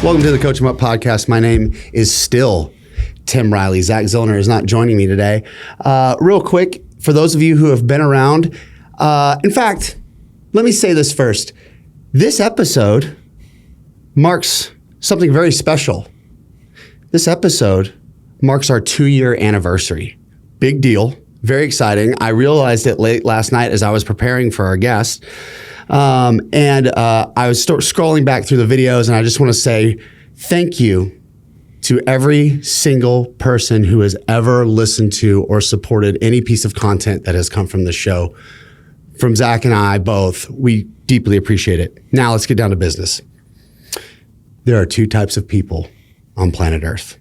Welcome to the Coach 'em Up podcast. My name is still Tim Riley. Zach Zillner is not joining me today. Real quick, for those of you who have been around, in fact, let me say this first. This episode marks something very special. This episode marks our 2-year anniversary. Big deal. Very exciting. I realized it late last night as I was preparing for our guest. I was scrolling back through the videos, and I just want to say thank you to every single person who has ever listened to or supported any piece of content that has come from the show. From Zach and I both, we deeply appreciate it. Now let's get down to business. There are 2 types of people on planet Earth.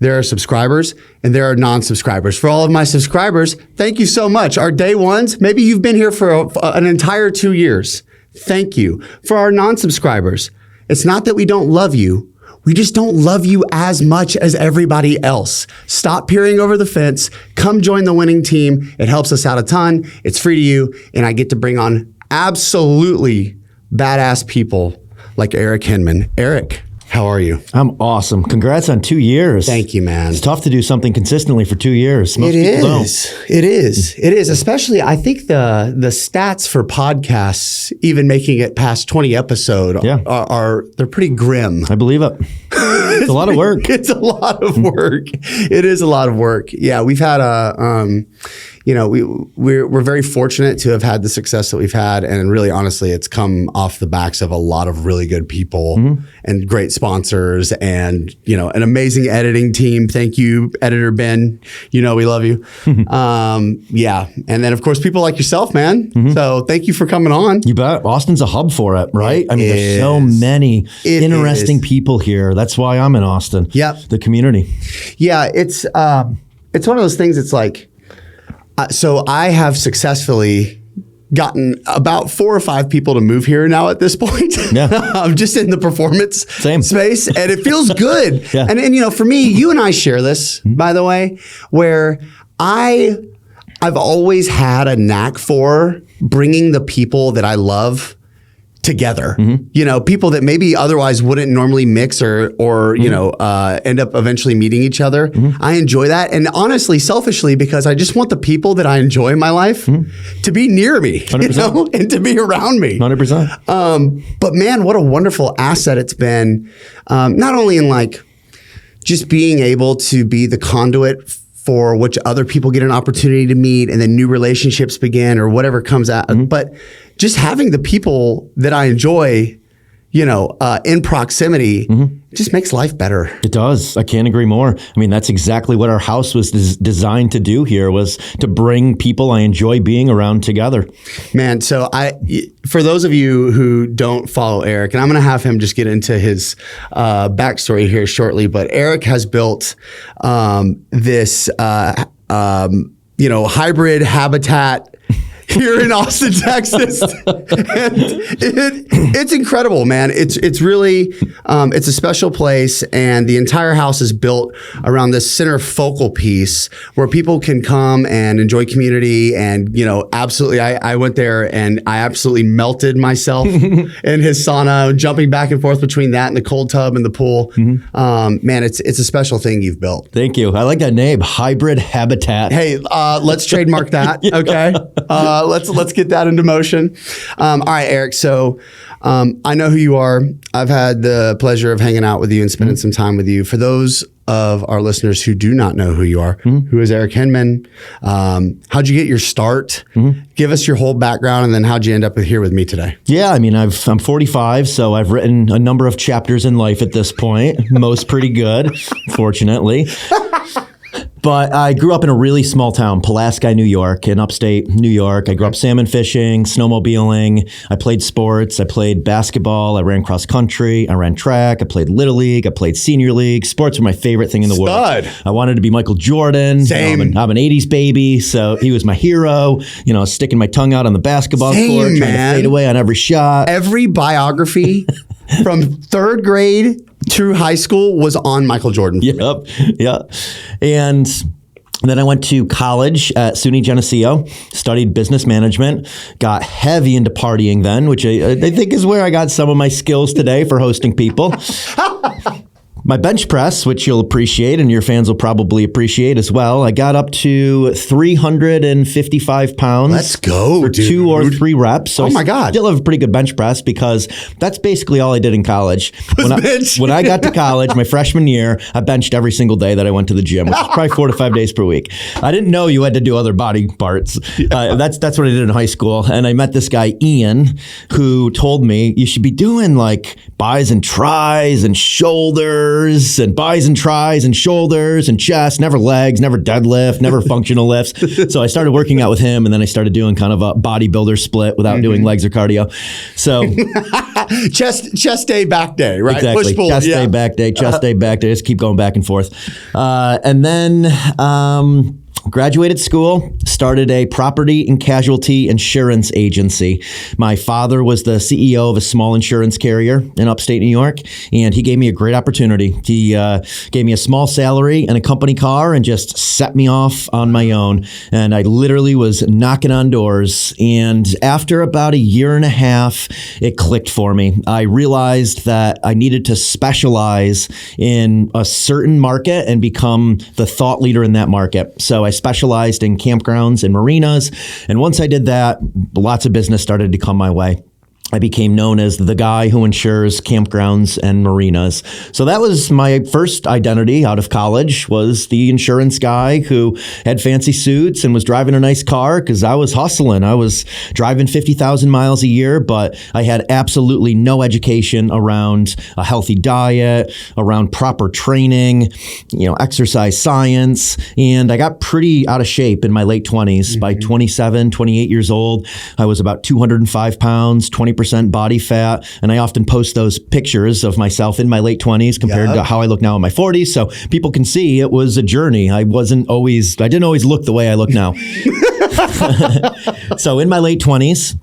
There are subscribers and there are non-subscribers. For all of my subscribers, thank you so much. Our day ones, maybe you've been here for an entire 2 years. Thank you. For our non-subscribers, it's not that we don't love you. We just don't love you as much as everybody else. Stop peering over the fence. Come join the winning team. It helps us out a ton. It's free to you. And I get to bring on absolutely badass people like Eric Hinman. Eric, how are you? I'm awesome. Congrats on 2 years. Thank you, man. It's tough to do something consistently for 2 years. Most people don't. It is. Especially, I think the stats for podcasts, even making it past 20 episodes, they're pretty grim. I believe it. It's a lot of work. It's a lot of work. It is a lot of work. Yeah, we've had we're very fortunate to have had the success that we've had, and really, honestly, it's come off the backs of a lot of really good people and great sponsors, and an amazing editing team. Thank you, editor Ben. We love you. And then of course people like yourself, man. So thank you for coming on. You bet. Austin's a hub for it, right? There's so many interesting people here. That's why I'm in Austin. Yep. The community. Yeah, it's one of those things. It's like. So I have successfully gotten about 4 or 5 people to move here now at this point. Yeah. I'm just in the performance space, and it feels good. Yeah. And for me, you and I share this, by the way, where I've always had a knack for bringing the people that I love together, people that maybe otherwise wouldn't normally mix or end up eventually meeting each other. I enjoy that. And honestly, selfishly, because I just want the people that I enjoy in my life to be near me, and to be around me. 100%. But man, what a wonderful asset it's been. Not only in just being able to be the conduit for which other people get an opportunity to meet, and then new relationships begin, or whatever comes out, but just having the people that I enjoy, in proximity, just makes life better. It does. I can't agree more. That's exactly what our house was designed to do here, was to bring people I enjoy being around together. Man, so for those of you who don't follow Eric, and I'm going to have him just get into his backstory here shortly, but Eric has built this, hybrid habitat here in Austin, Texas. And it's incredible, man. It's really, it's a special place, and the entire house is built around this center focal piece where people can come and enjoy community. And, absolutely, I went there and I absolutely melted myself in his sauna, jumping back and forth between that and the cold tub and the pool. Man, it's a special thing you've built. Thank you. I like that name, hybrid habitat. Hey, let's trademark that. Okay. Let's get that into motion. All right, Eric. So I know who you are. I've had the pleasure of hanging out with you and spending some time with you. For those of our listeners who do not know who you are, who is Eric Hinman? How'd you get your start? Give us your whole background, and then how'd you end up here with me today? Yeah, I'm 45, so I've written a number of chapters in life at this point. Most pretty good, fortunately. But I grew up in a really small town, Pulaski, New York, in upstate New York. I grew up salmon fishing, snowmobiling. I played sports. I played basketball. I ran cross country. I ran track. I played Little League. I played Senior League. Sports were my favorite thing in the world. I wanted to be Michael Jordan. Same. I'm an 80s baby, so he was my hero. Sticking my tongue out on the basketball court, trying to fade away on every shot. Every biography from 3rd grade through high school was on Michael Jordan. Yep. Yeah. And And then I went to college at SUNY Geneseo, studied business management, got heavy into partying then, which I think is where I got some of my skills today for hosting people. My bench press, which you'll appreciate and your fans will probably appreciate as well, I got up to 355 pounds. Let's go, for dude. 2 or 3 reps. So oh my God. I still have a pretty good bench press because that's basically all I did in college. When I got to college, my freshman year, I benched every single day that I went to the gym, which is probably 4 to 5 days per week. I didn't know you had to do other body parts. That's what I did in high school. And I met this guy, Ian, who told me you should be doing like bis and tris and shoulders and bis and tris and shoulders and chest, never legs, never deadlift, never functional lifts. So I started working out with him, and then I started doing kind of a bodybuilder split without doing legs or cardio. So chest day, back day, right? Exactly. Push pull, chest day, back day, chest day, back day. Just keep going back and forth. And then graduated school, started a property and casualty insurance agency. My father was the CEO of a small insurance carrier in upstate New York, and he gave me a great opportunity. He gave me a small salary and a company car and just set me off on my own. And I literally was knocking on doors. And after about a year and a half, it clicked for me. I realized that I needed to specialize in a certain market and become the thought leader in that market. So I specialized in campgrounds and marinas. And once I did that, lots of business started to come my way. I became known as the guy who insures campgrounds and marinas. So that was my first identity out of college, was the insurance guy who had fancy suits and was driving a nice car because I was hustling. I was driving 50,000 miles a year, but I had absolutely no education around a healthy diet, around proper training, exercise science. And I got pretty out of shape in my late 20s. By 27, 28 years old, I was about 205 pounds, 20% body fat. And I often post those pictures of myself in my late 20s compared to how I look now in my 40s. So people can see it was a journey. I didn't always look the way I look now. So in my late 20s,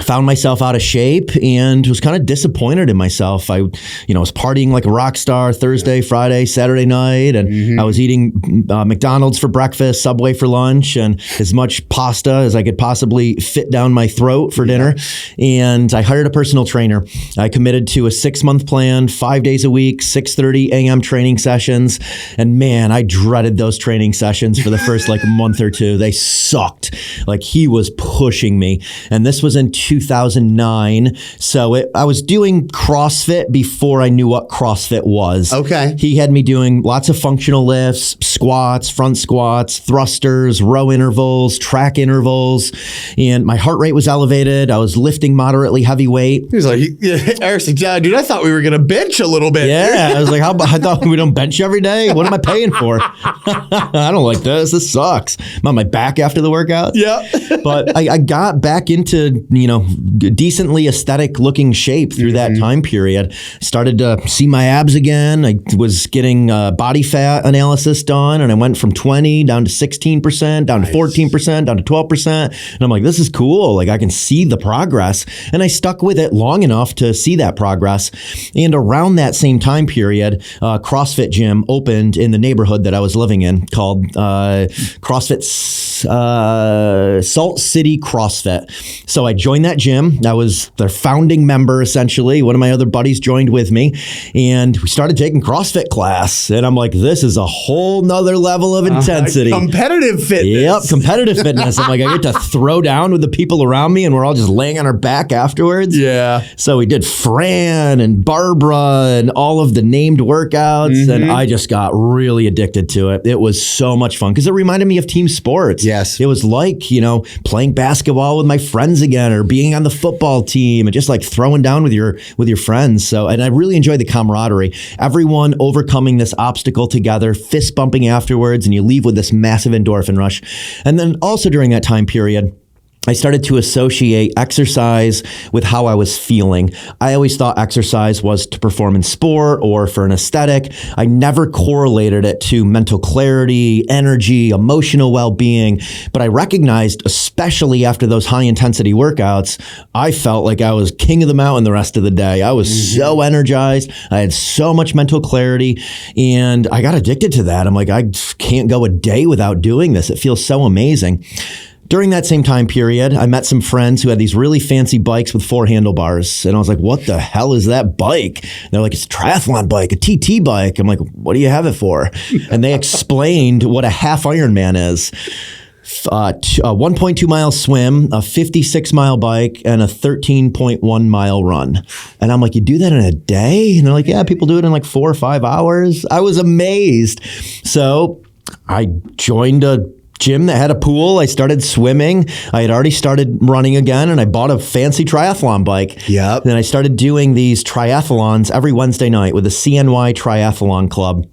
found myself out of shape and was kind of disappointed in myself. I was partying like a rock star Thursday, Friday, Saturday night, and I was eating McDonald's for breakfast, Subway for lunch, and as much pasta as I could possibly fit down my throat for dinner. And I hired a personal trainer. I committed to a 6-month plan, 5 days a week, 6:30 a.m. training sessions. And man, I dreaded those training sessions for the first month or two. They sucked. He was pushing me. And this was in 2009. So I was doing CrossFit before I knew what CrossFit was. Okay. He had me doing lots of functional lifts, squats, front squats, thrusters, row intervals, track intervals, and my heart rate was elevated. I was lifting moderately heavy weight. He was like, Eric's like, yeah, dude, I thought we were going to bench a little bit. Yeah. I was like, I thought we don't bench every day. What am I paying for? I don't like this. This sucks. I'm on my back after the workout. Yeah. But I got back into, decently aesthetic looking shape through that time period. Started to see my abs again. I was getting body fat analysis done, and I went from 20 down to 16%, down to 14%, down to 12%. And I'm like, this is cool. I can see the progress. And I stuck with it long enough to see that progress. And around that same time period, CrossFit gym opened in the neighborhood that I was living in called CrossFit Salt City CrossFit. So I joined that gym. I was their founding member, essentially. One of my other buddies joined with me, and we started taking CrossFit class. And I'm like, this is a whole nother level of intensity. Competitive fitness. Yep, competitive fitness. I'm like, I get to throw down with the people around me, and we're all just laying on our back afterwards. Yeah. So we did Fran and Barbara and all of the named workouts, and I just got really addicted to it. It was so much fun because it reminded me of team sports. Yes. It was like, playing basketball with my friends again, or being on the football team and just throwing down with your friends. So, and I really enjoyed the camaraderie. Everyone overcoming this obstacle together, fist bumping afterwards, and you leave with this massive endorphin rush. And then also during that time period, I started to associate exercise with how I was feeling. I always thought exercise was to perform in sport or for an aesthetic. I never correlated it to mental clarity, energy, emotional well-being. But I recognized, especially after those high intensity workouts, I felt like I was king of the mountain the rest of the day. I was so energized. I had so much mental clarity, and I got addicted to that. I'm like, I can't go a day without doing this. It feels so amazing. During that same time period, I met some friends who had these really fancy bikes with 4 handlebars. And I was like, what the hell is that bike? And they're like, it's a triathlon bike, a TT bike. I'm like, what do you have it for? And they explained what a half Ironman is. A 1.2 mile swim, a 56 mile bike, and a 13.1 mile run. And I'm like, you do that in a day? And they're like, yeah, people do it in like 4 or 5 hours. I was amazed. So I joined a gym that had a pool. I started swimming. I had already started running again, and I bought a fancy triathlon bike. Yep. Then I started doing these triathlons every Wednesday night with the CNY Triathlon Club.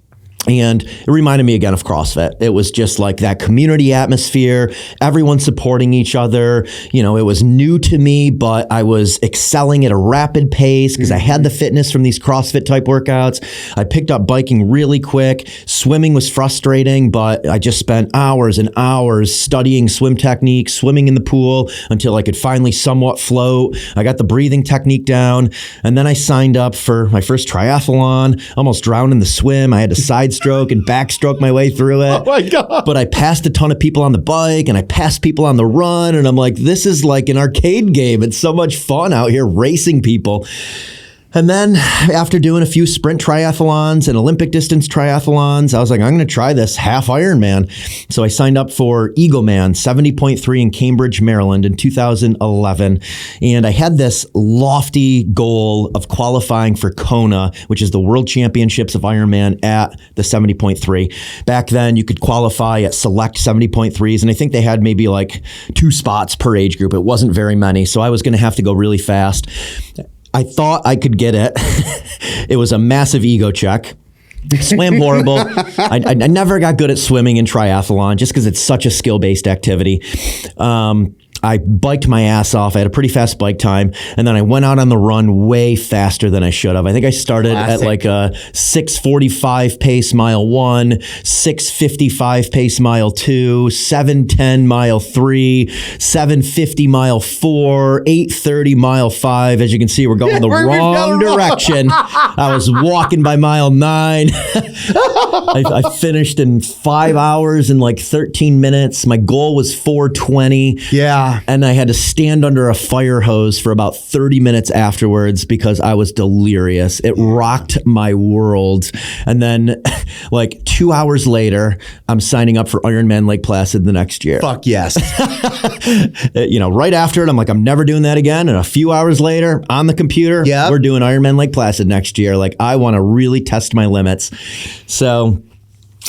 And it reminded me again of CrossFit. It was just like that community atmosphere, everyone supporting each other. You know, it was new to me, but I was excelling at a rapid pace because I had the fitness from these CrossFit type workouts. I picked up biking really quick. Swimming was frustrating, but I just spent hours and hours studying swim techniques, swimming in the pool until I could finally somewhat float. I got the breathing technique down. And then I signed up for my first triathlon, almost drowned in the swim. I had to side stroke and backstroke my way through it. Oh my God. But I passed a ton of people on the bike and I passed people on the run. And I'm like, this is like an arcade game. It's so much fun out here racing people. And then after doing a few sprint triathlons and Olympic distance triathlons, I was like, I'm going to try this half Ironman. So I signed up for Eagleman 70.3 in Cambridge, Maryland in 2011. And I had this lofty goal of qualifying for Kona, which is the World Championships of Ironman at the 70.3. Back then, you could qualify at select 70.3s. And I think they had maybe like 2 spots per age group. It wasn't very many. So I was going to have to go really fast. I thought I could get it. It was a massive ego check. Swam horrible. I never got good at swimming in triathlon just because it's such a skill-based activity. I biked my ass off. I had a pretty fast bike time. And then I went out on the run way faster than I should have. I think I started at like a 6:45 pace mile 1, 6:55 pace mile 2, 7:10 mile 3, 7:50 mile 4, 8:30 mile 5. As you can see, we're going the wrong direction. I was walking by mile 9. I finished in 5 hours and like 13 minutes. My goal was 4:20. Yeah. And I had to stand under a fire hose for about 30 minutes afterwards because I was delirious. It rocked my world. And then like 2 hours later, I'm signing up for Iron Man Lake Placid the next year. Fuck yes. You know, right after it, I'm like, I'm never doing that again. And a few hours later, on the computer, we're doing Iron Man Lake Placid next year. Like, I want to really test my limits. So,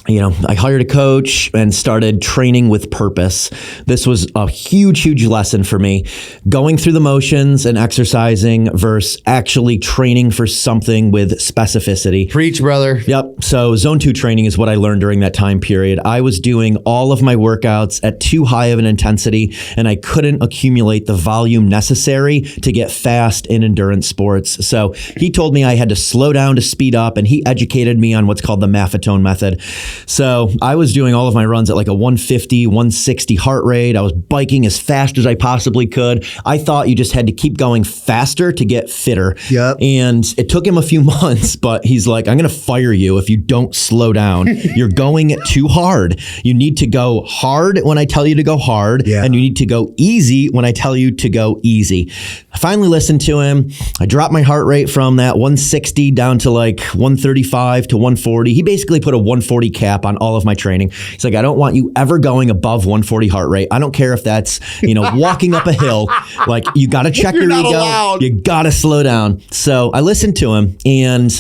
you know, I hired a coach and started training with purpose. This was a huge, huge lesson for me. Going through the motions and exercising versus actually training for something with specificity. Preach, brother. Yep. So zone 2 training is what I learned during that time period. I was doing all of my workouts at too high of an intensity, and I couldn't accumulate the volume necessary to get fast in endurance sports. So he told me I had to slow down to speed up, and he educated me on what's called the Maffetone method. So I was doing all of my runs at like a 150, 160 heart rate. I was biking as fast as I possibly could. I thought you just had to keep going faster to get fitter. Yep. And it took him a few months, but he's like, I'm going to fire you if you don't slow down. You're going too hard. You need to go hard when I tell you to go hard, and you need to go easy when I tell you to go easy. I finally listened to him. I dropped my heart rate from that 160 down to like 135 to 140. He basically put a 140 cap on all of my training. He's like, I don't want you ever going above 140 heart rate. I don't care if that's, you know, walking up a hill. Like, you got to check your ego. Allowed. You got to slow down. So I listened to him. And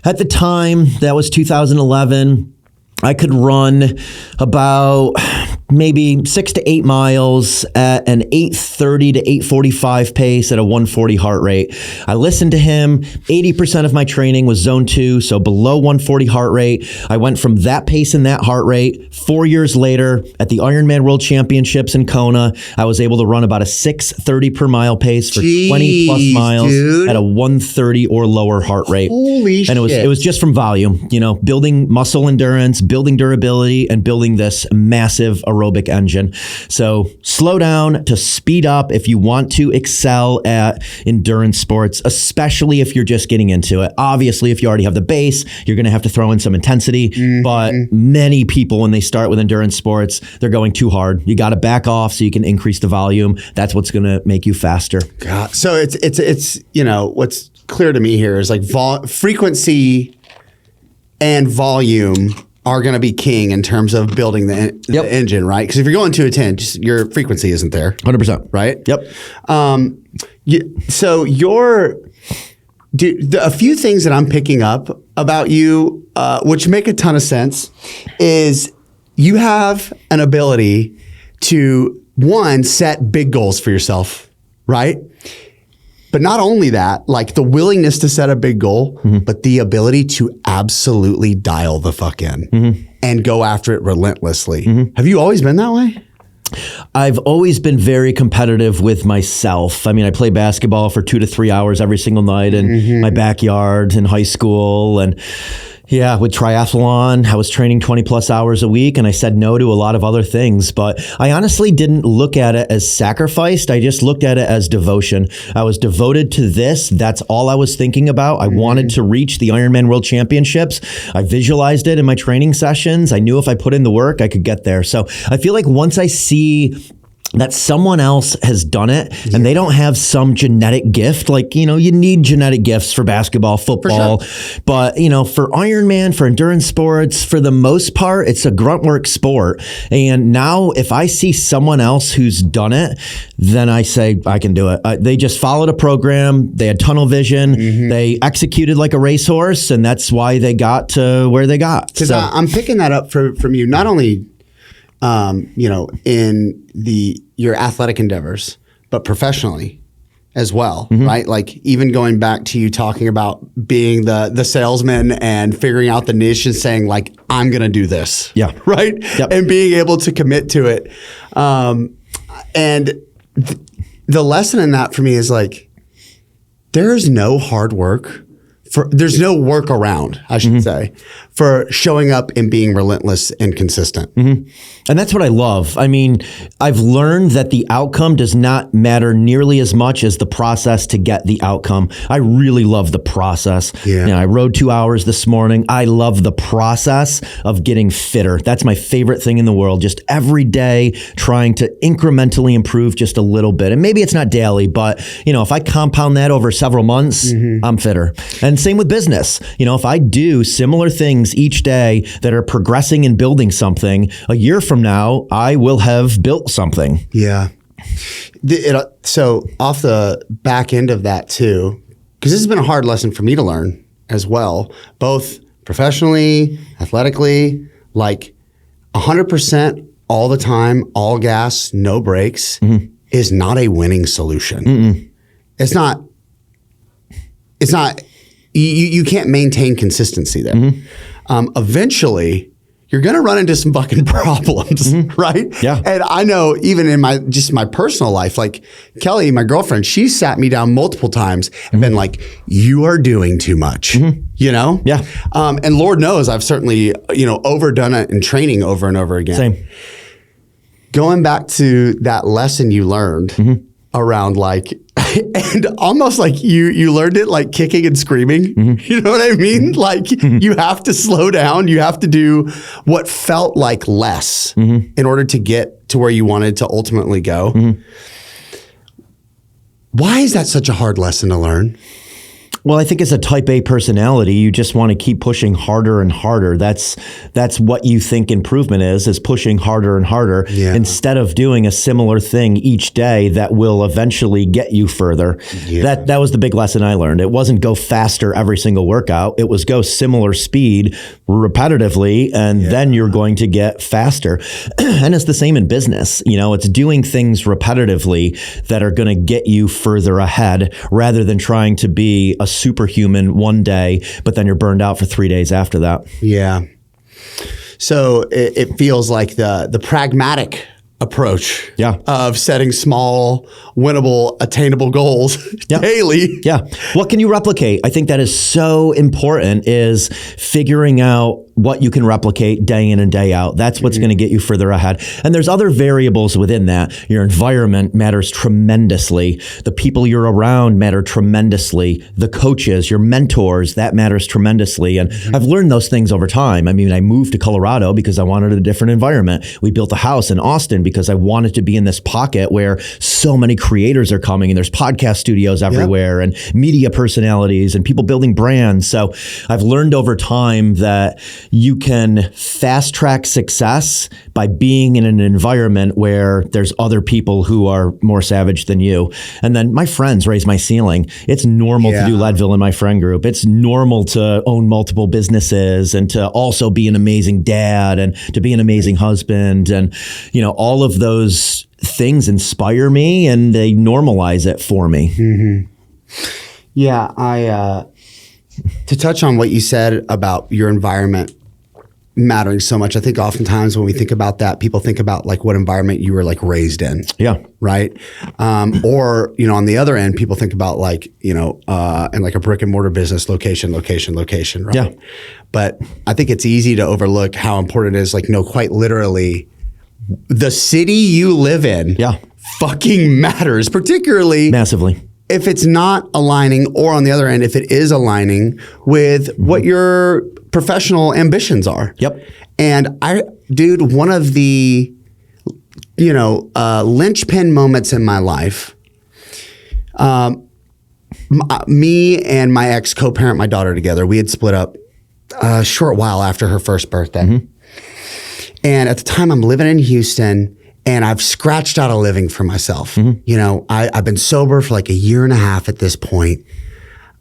at the time, that was 2011, I could run about maybe 6 to 8 miles at an 8:30 to 8:45 pace at a 140 heart rate. I listened to him. 80% of my training was zone 2, so below 140 heart rate. I went from that pace and that heart rate. 4 years later, at the Iron Man World Championships in Kona, I was able to run about a 6:30 per mile pace for 20 plus miles at a 130 or lower heart rate. Holy shit. And it was just from volume, building muscle endurance, building durability, and building this massive aerobic engine. So slow down to speed up if you want to excel at endurance sports, especially if you're just getting into it. Obviously, if you already have the base, you're going to have to throw in some intensity. But many people, when they start with endurance sports, they're going too hard. You got to back off so you can increase the volume. That's what's going to make you faster. God. So it's what's clear to me here is like frequency and volume are going to be king in terms of building the engine, right? Because if you're going 2 to 10, just your frequency isn't there. 100%. Right? Yep. So a few things that I'm picking up about you, which make a ton of sense, is you have an ability to, one, set big goals for yourself, right? But not only that, like the willingness to set a big goal, but the ability to absolutely dial the fuck in and go after it relentlessly. Have you always been that way? I've always been very competitive with myself. I mean, I play basketball for 2 to 3 hours every single night in my backyard in high school. And yeah, with triathlon, I was training 20 plus hours a week, and I said no to a lot of other things. But I honestly didn't look at it as sacrificed. I just looked at it as devotion. I was devoted to this. That's all I was thinking about. I wanted to reach the Ironman World Championships. I visualized it in my training sessions. I knew if I put in the work, I could get there. So I feel like once I see that someone else has done it and they don't have some genetic gift, like, you need genetic gifts for basketball, football, but, for Ironman, for endurance sports, for the most part, it's a grunt work sport. And now if I see someone else who's done it, then I say, I can do it. They just followed a program. They had tunnel vision. They executed like a racehorse, and that's why they got to where they got. Because I'm picking that up from you, not only in your athletic endeavors, but professionally as well, right? Like even going back to you talking about being the salesman and figuring out the niche and saying like, I'm going to do this. Yeah. Right. Yep. And being able to commit to it. And the lesson in that for me is like, there is no hard work. There's no workaround, I should say, for showing up and being relentless and consistent. And that's what I love. I mean, I've learned that the outcome does not matter nearly as much as the process to get the outcome. I really love the process. Yeah. I rode 2 hours this morning. I love the process of getting fitter. That's my favorite thing in the world. Just every day trying to incrementally improve just a little bit. And maybe it's not daily, but if I compound that over several months, I'm fitter. And same with business. If I do similar things each day that are progressing and building something, a year from now, I will have built something. Yeah. So off the back end of that too, because this has been a hard lesson for me to learn as well, both professionally, athletically, like 100% all the time, all gas, no brakes is not a winning solution. It's not, you can't maintain consistency there. Eventually, you're going to run into some fucking problems, right? Yeah. And I know even in my personal life, like Kelly, my girlfriend, she sat me down multiple times and been like, you are doing too much, Yeah. And Lord knows I've certainly, overdone it in training over and over again. Same. Going back to that lesson you learned around like, and almost like you learned it like kicking and screaming. You know what I mean? Like you have to slow down. You have to do what felt like less in order to get to where you wanted to ultimately go. Why is that such a hard lesson to learn? Well, I think as a type A personality, you just want to keep pushing harder and harder. That's what you think improvement is pushing harder and harder instead of doing a similar thing each day that will eventually get you further. Yeah. That was the big lesson I learned. It wasn't go faster every single workout. It was go similar speed repetitively, and then you're going to get faster. And it's the same in business. It's doing things repetitively that are going to get you further ahead rather than trying to be a superhuman one day, but then you're burned out for 3 days after that. Yeah. So it feels like the pragmatic approach of setting small, winnable, attainable goals daily. Yeah. What can you replicate? I think that is so important, is figuring out what you can replicate day in and day out. That's what's going to get you further ahead. And there's other variables within that. Your environment matters tremendously. The people you're around matter tremendously. The coaches, your mentors, that matters tremendously. And I've learned those things over time. I mean, I moved to Colorado because I wanted a different environment. We built a house in Austin because I wanted to be in this pocket where so many creators are coming, and there's podcast studios everywhere and media personalities and people building brands. So I've learned over time that you can fast track success by being in an environment where there's other people who are more savage than you. And then my friends raise my ceiling. It's normal to do Leadville in my friend group. It's normal to own multiple businesses and to also be an amazing dad and to be an amazing husband. And, all of those things inspire me and they normalize it for me. Mm-hmm. Yeah. To touch on what you said about your environment mattering so much, I think oftentimes when we think about that, people think about like what environment you were like raised in. Yeah. Right. Or, on the other end, people think about like, in like a brick and mortar business, location, right? Yeah. But I think it's easy to overlook how important it is, like, quite literally, the city you live in fucking matters, particularly massively. If it's not aligning, or on the other end, if it is aligning with what your professional ambitions are. Yep. And one of the, linchpin moments in my life, me and my ex co-parent my daughter together. We had split up a short while after her first birthday. Mm-hmm. And at the time I'm living in Houston, and I've scratched out a living for myself. Mm-hmm. I've been sober for like a year and a half at this point.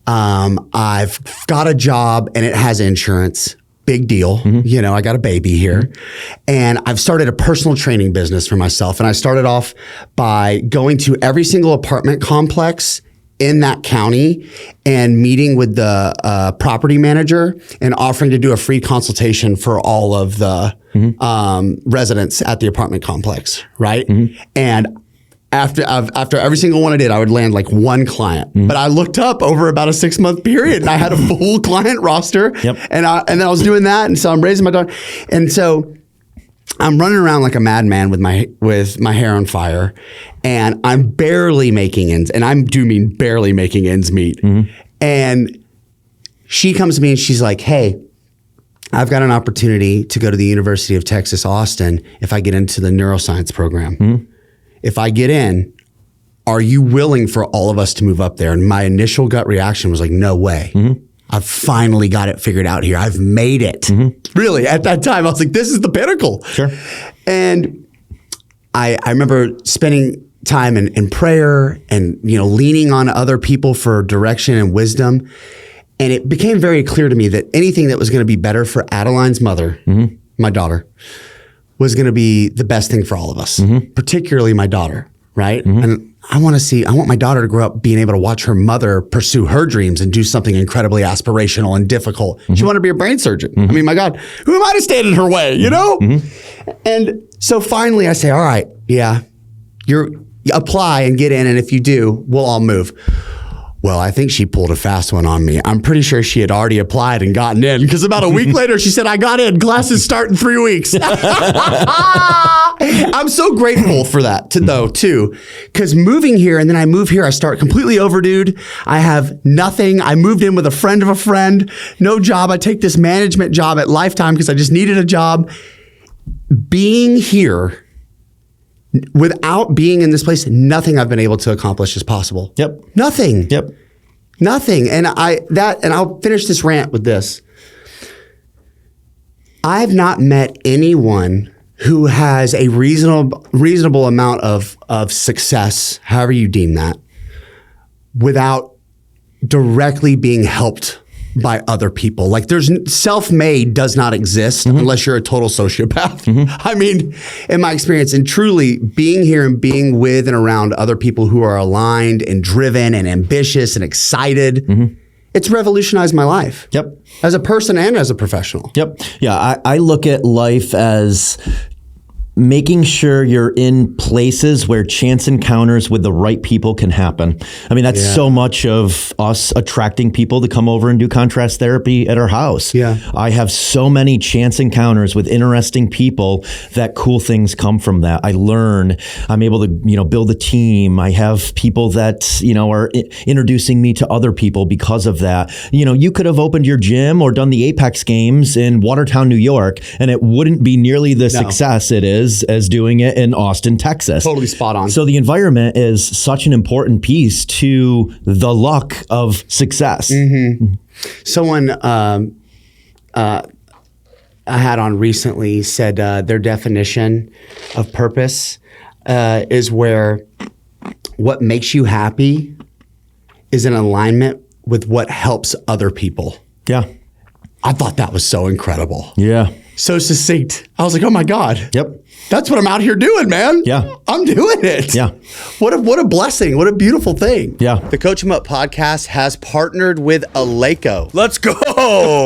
I've got a job and it has insurance. Big deal. Mm-hmm. I got a baby here. Mm-hmm. And I've started a personal training business for myself. And I started off by going to every single apartment complex in that county and meeting with the property manager and offering to do a free consultation for all of the residents at the apartment complex, right? Mm-hmm. And after every single one I did, I would land like one client. Mm-hmm. But I looked up over about a 6-month period and I had a full client roster. Yep. And then I was doing that. And so I'm raising my daughter. And so I'm running around like a madman with my hair on fire, and I'm barely making ends, and I do mean barely making ends meet. Mm-hmm. And she comes to me and she's like, "Hey, I've got an opportunity to go to the University of Texas, Austin, if I get into the neuroscience program. Mm-hmm. If I get in, are you willing for all of us to move up there?" And my initial gut reaction was like, no way. Mm-hmm. I've finally got it figured out here. I've made it. Mm-hmm. Really, at that time, I was like, this is the pinnacle. Sure. And I remember spending time in prayer and, leaning on other people for direction and wisdom. And it became very clear to me that anything that was going to be better for Adeline's mother, mm-hmm. my daughter, was going to be the best thing for all of us, mm-hmm. particularly my daughter, right? Mm-hmm. And I want my daughter to grow up being able to watch her mother pursue her dreams and do something incredibly aspirational and difficult. Mm-hmm. She wanted to be a brain surgeon. Mm-hmm. I mean, my God, who am I to stand in her way, Mm-hmm. And so finally I say, all right, you apply and get in. And if you do, we'll all move. Well, I think she pulled a fast one on me. I'm pretty sure she had already applied and gotten in, because about a week later, she said, I got in. Classes start in 3 weeks. I'm so grateful for that, too, because moving here, and then I move here, I start completely over, dude. I have nothing. I moved in with a friend of a friend, no job. I take this management job at Lifetime because I just needed a job. Being here, without being in this place, nothing I've been able to accomplish is possible. Yep. Nothing. Yep. Nothing. And I'll finish this rant with this. I've not met anyone who has a reasonable amount of success, however you deem that, without directly being helped by other people. Like self-made does not exist unless you're a total sociopath. I mean, in my experience, and truly being here and being with and around other people who are aligned and driven and ambitious and excited, it's revolutionized my life. Yep. As a person and as a professional. Yep. Yeah. I look at life as making sure you're in places where chance encounters with the right people can happen. I mean, that's so much of us attracting people to come over and do contrast therapy at our house. Yeah. I have so many chance encounters with interesting people that cool things come from that. I learn, I'm able to, build a team. I have people that, are introducing me to other people because of that. You could have opened your gym or done the Apex Games in Watertown, New York, and it wouldn't be nearly the success it is as doing it in Austin, Texas. Totally spot on. So the environment is such an important piece to the luck of success. Someone I had on recently said their definition of purpose is where what makes you happy is in alignment with what helps other people. Yeah. I thought that was so incredible. Yeah. So succinct. I was like, oh my God. Yep. That's what I'm out here doing, man. Yeah. I'm doing it. Yeah. What a blessing. What a beautiful thing. Yeah. The Coach 'em Up podcast has partnered with Eleiko. Let's go.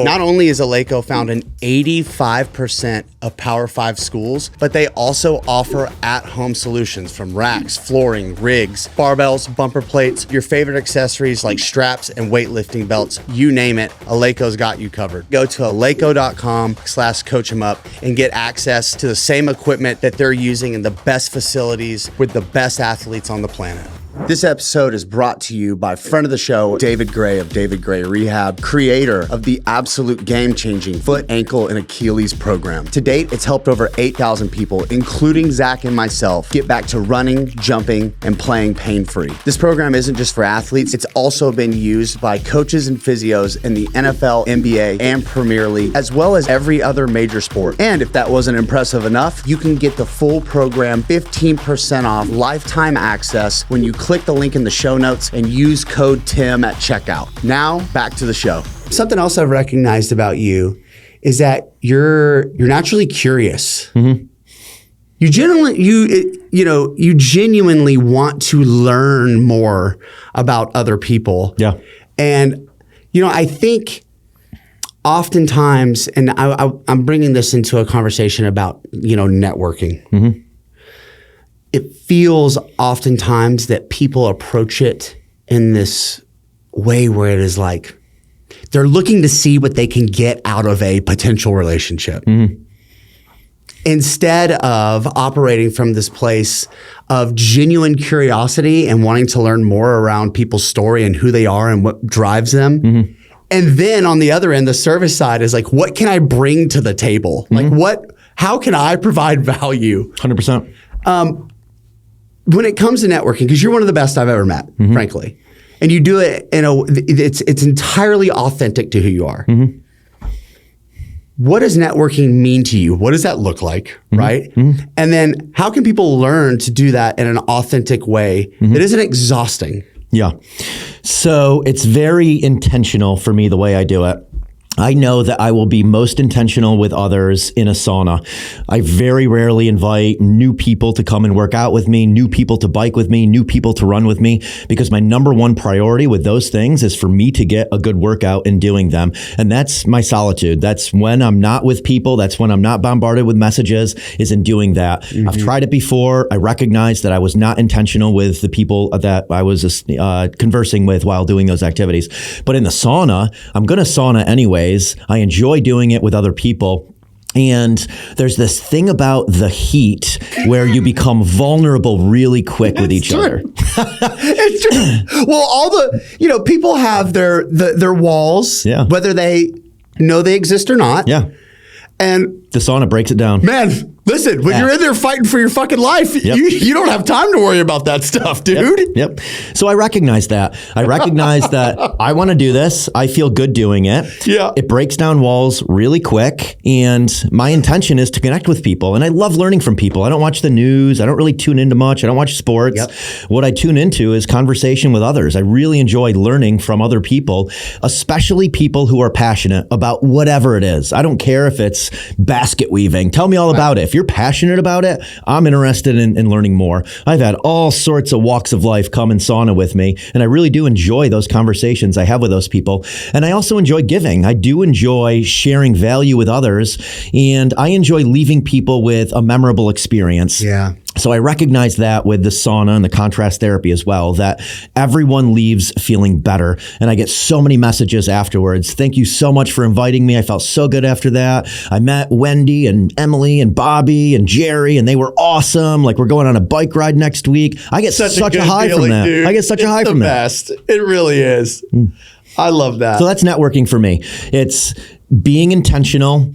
Not only is Eleiko found in 85% of Power 5 schools, but they also offer at-home solutions from racks, flooring, rigs, barbells, bumper plates, your favorite accessories like straps and weightlifting belts, you name it, Eleiko's got you covered. Go to eleiko.com/coachemup and get access to the same equipment that they're using in the best facilities with the best athletes on the planet. This episode is brought to you by friend of the show, David Gray of David Gray Rehab, creator of the absolute game-changing foot, ankle, and Achilles program. To date, it's helped over 8,000 people, including Zach and myself, get back to running, jumping, and playing pain-free. This program isn't just for athletes, it's also been used by coaches and physios in the NFL, NBA, and Premier League, as well as every other major sport. And if that wasn't impressive enough, you can get the full program 15% off lifetime access when you click the link in the show notes and use code TIM at checkout. Now, back to the show. Something else I've recognized about you is that you're naturally curious. You genuinely want to learn more about other people. Yeah. And I think oftentimes, and I'm bringing this into a conversation about networking. It feels oftentimes that people approach it in this way where it is like they're looking to see what they can get out of a potential relationship. Instead of operating from this place of genuine curiosity and wanting to learn more around people's story and who they are and what drives them. And then on the other end, the service side is like, what can I bring to the table? Like how can I provide value? 100%. When it comes to networking, because you're one of the best I've ever met, frankly, and you do it it's entirely authentic to who you are. What does networking mean to you? What does that look like, right? And then how can people learn to do that in an authentic way that isn't exhausting? Yeah. So it's very intentional for me the way I do it. I know that I will be most intentional with others in a sauna. I very rarely invite new people to come and work out with me, new people to bike with me, new people to run with me, because my number one priority with those things is for me to get a good workout in doing them. And that's my solitude. That's when I'm not with people. That's when I'm not bombarded with messages, is in doing that. I've tried it before. I recognized that I was not intentional with the people that I was conversing with while doing those activities. But in the sauna, I'm going to sauna anyway. I enjoy doing it with other people. And there's this thing about the heat where you become vulnerable really quick with each other. It's true. Well, people have their walls, whether they know they exist or not. Yeah. And the sauna breaks it down. Man, Listen, when you're in there fighting for your fucking life, you don't have time to worry about that stuff, dude. Yep. So I recognize that. I recognize that I want to do this. I feel good doing it. Yeah. It breaks down walls really quick. And my intention is to connect with people. And I love learning from people. I don't watch the news. I don't really tune into much. I don't watch sports. Yep. What I tune into is conversation with others. I really enjoy learning from other people, especially people who are passionate about whatever it is. I don't care if it's basket weaving. Tell me all about it. If you're passionate about it, I'm interested in learning more. I've had all sorts of walks of life come in sauna with me, and I really do enjoy those conversations I have with those people. And I also enjoy giving. I do enjoy sharing value with others, and I enjoy leaving people with a memorable experience. Yeah. So I recognize that with the sauna and the contrast therapy as well, that everyone leaves feeling better. And I get so many messages afterwards. Thank you so much for inviting me. I felt so good after that. I met Wendy and Emily and Bobby and Jerry, and they were awesome. Like, we're going on a bike ride next week. I get such a high from that. Dude. I get such a high from that. It's the best. It really is. I love that. So that's networking for me. It's being intentional,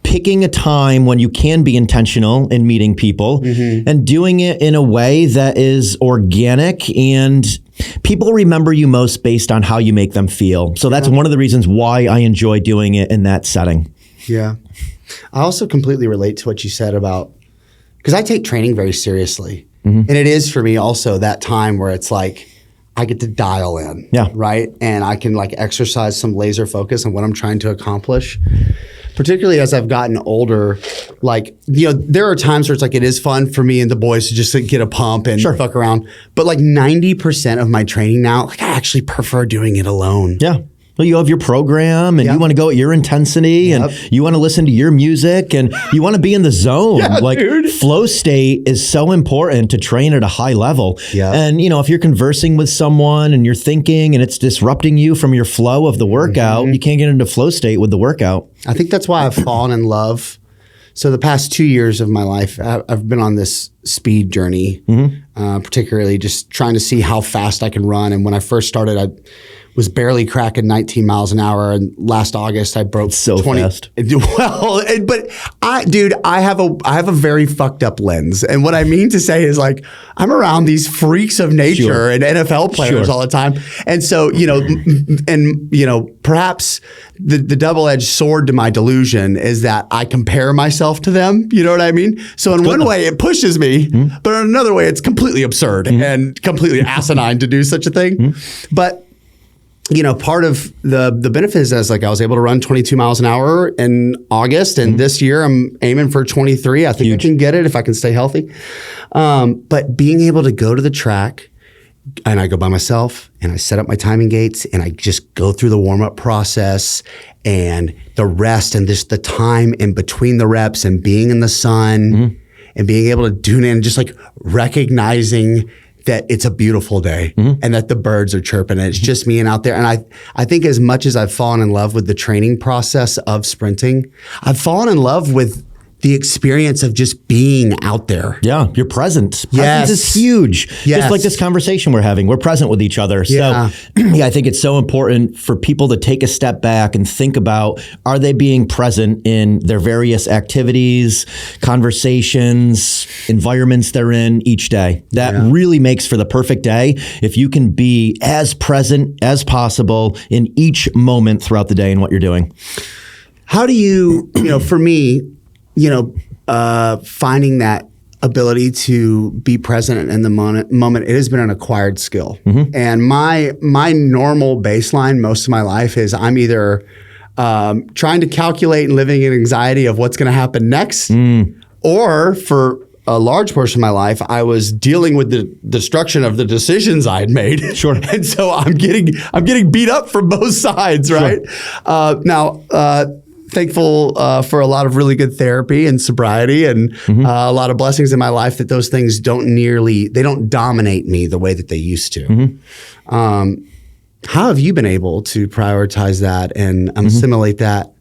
picking a time when you can be intentional in meeting people, and doing it in a way that is organic, and people remember you most based on how you make them feel. So that's one of the reasons why I enjoy doing it in that setting. Yeah. I also completely relate to what you said about, because I take training very seriously. And it is for me also that time where it's like, I get to dial in, right? And I can like exercise some laser focus on what I'm trying to accomplish. Particularly as I've gotten older, like, you know, there are times where it's like, it is fun for me and the boys to just like, get a pump and fuck around. But like 90% of my training now, like I actually prefer doing it alone. Yeah. Well, you have your program and you want to go at your intensity and you want to listen to your music and you want to be in the zone. Flow state is so important to train at a high level. And, you know, if you're conversing with someone and you're thinking and it's disrupting you from your flow of the workout, you can't get into flow state with the workout. I think that's why I've fallen in love. So the past 2 years of my life, I've been on this speed journey, particularly just trying to see how fast I can run. And when I first started, I was barely cracking 19 miles an hour. And last August, I broke 20. Fast. Well, but I have a very fucked up lens. And what I mean to say is like, I'm around these freaks of nature and NFL players all the time. And so, you know, perhaps the double-edged sword to my delusion is that I compare myself to them. You know what I mean? So in one way, it pushes me, but in another way, it's completely absurd and completely asinine to do such a thing. But you know, part of the benefit is like I was able to run 22 miles an hour in August, and this year I'm aiming for 23. I think I can get it if I can stay healthy. But being able to go to the track, and I go by myself, and I set up my timing gates, and I just go through the warm-up process and the rest and just the time in between the reps and being in the sun and being able to tune in, just like recognizing that it's a beautiful day and that the birds are chirping and it's just me and out there. And I think as much as I've fallen in love with the training process of sprinting, I've fallen in love with the experience of just being out there. Yeah, you're present. Presence is huge. Just like this conversation we're having, we're present with each other. So I think it's so important for people to take a step back and think about, are they being present in their various activities, conversations, environments they're in each day? That really makes for the perfect day if you can be as present as possible in each moment throughout the day in what you're doing. How do you know, for me, you know, finding that ability to be present in the moment, it has been an acquired skill. And my normal baseline most of my life is I'm either trying to calculate and living in anxiety of what's going to happen next, or for a large portion of my life, I was dealing with the destruction of the decisions I had made. And so I'm getting beat up from both sides, right? Thankful for a lot of really good therapy and sobriety and a lot of blessings in my life that those things don't dominate me the way that they used to. How have you been able to prioritize that and assimilate that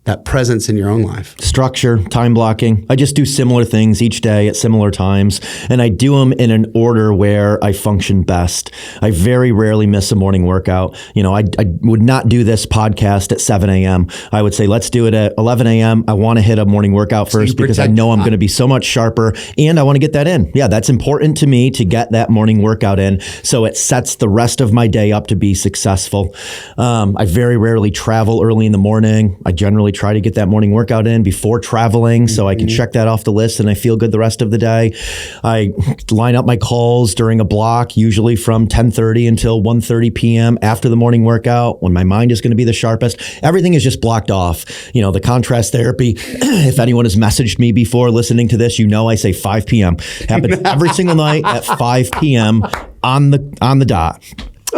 that presence in your own life? Structure, time blocking. I just do similar things each day at similar times, and I do them in an order where I function best. I very rarely miss a morning workout. I would not do this podcast at 7 a.m. I would say, let's do it at 11 a.m. I want to hit a morning workout first because I know I'm going to be so much sharper, and I want to get that in. Yeah, that's important to me to get that morning workout in, so it sets the rest of my day up to be successful. I very rarely travel early in the morning. I generally try to get that morning workout in before traveling so I can check that off the list and I feel good the rest of the day. I line up my calls during a block, usually from 10:30 until 1:30 p.m. after the morning workout when my mind is going to be the sharpest. Everything is just blocked off. The contrast therapy, if anyone has messaged me before listening to this, I say 5 p.m. Happens every single night at 5 p.m. on the dot.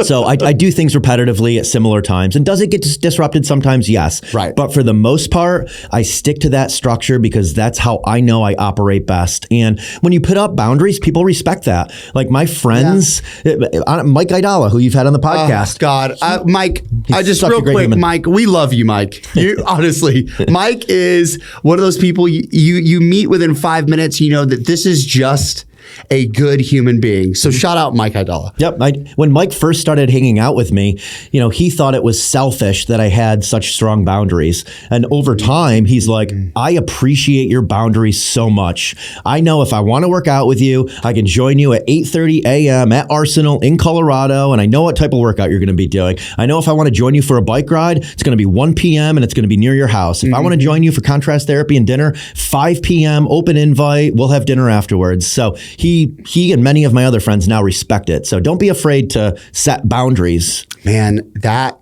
So I do things repetitively at similar times. And does it get disrupted sometimes? Yes. Right. But for the most part, I stick to that structure because that's how I know I operate best. And when you put up boundaries, people respect that. Like my friends, Mike Idala, who you've had on the podcast. Oh, God. Mike, real quick, human. Mike, we love you, Mike. You honestly, Mike is one of those people you meet within 5 minutes, that this is just a good human being. So shout out Mike Idala. Yep. When Mike first started hanging out with me, he thought it was selfish that I had such strong boundaries. And over time, he's like, I appreciate your boundaries so much. I know if I want to work out with you, I can join you at 8:30 a.m. at Arsenal in Colorado. And I know what type of workout you're going to be doing. I know if I want to join you for a bike ride, it's going to be 1 p.m. and it's going to be near your house. If I want to join you for contrast therapy and dinner, 5 p.m. open invite, we'll have dinner afterwards. So he and many of my other friends now respect it. So don't be afraid to set boundaries. Man,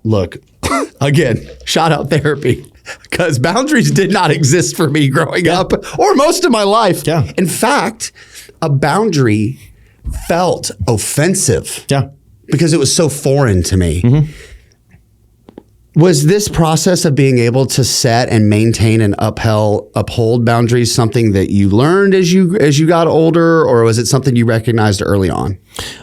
look, again, shout out therapy, because boundaries did not exist for me growing up or most of my life. Yeah. In fact, a boundary felt offensive because it was so foreign to me. Mm-hmm. Was this process of being able to set and maintain and uphold boundaries something that you learned as you got older, or was it something you recognized early on?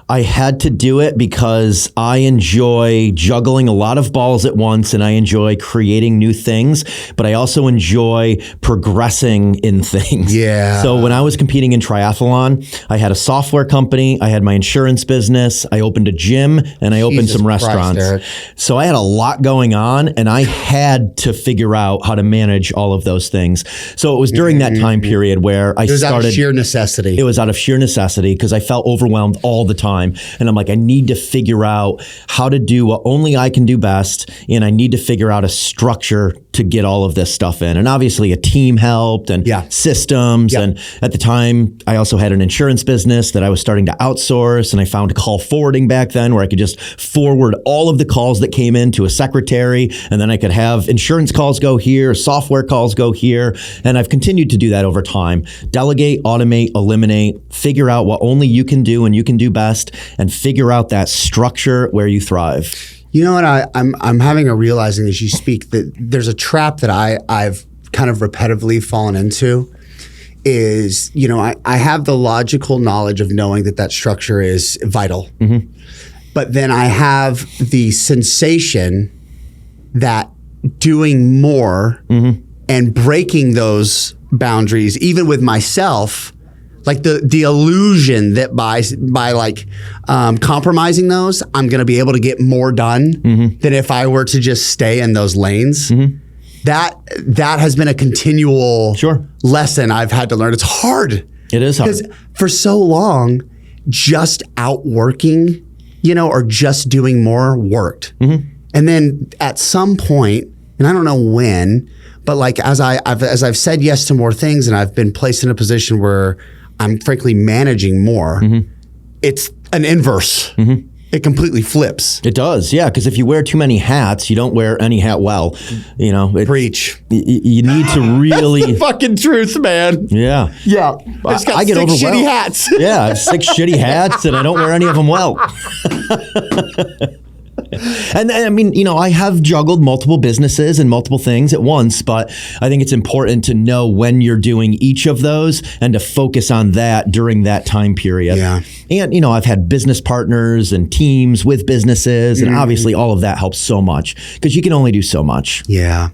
I had to do it because I enjoy juggling a lot of balls at once and I enjoy creating new things, but I also enjoy progressing in things. Yeah. So when I was competing in triathlon, I had a software company, I had my insurance business, I opened a gym, and I opened some restaurants. Eric. So I had a lot going on and I had to figure out how to manage all of those things. So it was during that time period where I started. It was out of sheer necessity. It was out of sheer necessity because I felt overwhelmed all the time. And I'm like, I need to figure out how to do what only I can do best. And I need to figure out a structure to get all of this stuff in. And obviously a team helped and systems. And at the time, I also had an insurance business that I was starting to outsource. And I found call forwarding back then where I could just forward all of the calls that came in to a secretary. And then I could have insurance calls go here, software calls go here. And I've continued to do that over time. Delegate, automate, eliminate, figure out what only you can do and you can do best, and figure out that structure where you thrive. You know what? I'm having a realizing as you speak that there's a trap that I've kind of repetitively fallen into is, I have the logical knowledge of knowing that structure is vital. Mm-hmm. But then I have the sensation that doing more and breaking those boundaries, even with myself, like the illusion that by compromising those, I'm going to be able to get more done than if I were to just stay in those lanes. Mm-hmm. That has been a continual lesson I've had to learn. It's hard. It is hard. Because for so long, just outworking, or just doing more worked. Mm-hmm. And then at some point, and I don't know when, but like as I've said yes to more things and I've been placed in a position where I'm frankly managing more, it's an inverse. Mm-hmm. It completely flips. It does, yeah, because if you wear too many hats, you don't wear any hat well. Preach. You need to really... That's the fucking truth, man. Yeah. Yeah. I get six shitty hats. Yeah, I have 6 shitty hats, and I don't wear any of them well. And I mean, I have juggled multiple businesses and multiple things at once, but I think it's important to know when you're doing each of those and to focus on that during that time period. Yeah. And, I've had business partners and teams with businesses, and obviously all of that helps so much because you can only do so much. Yeah.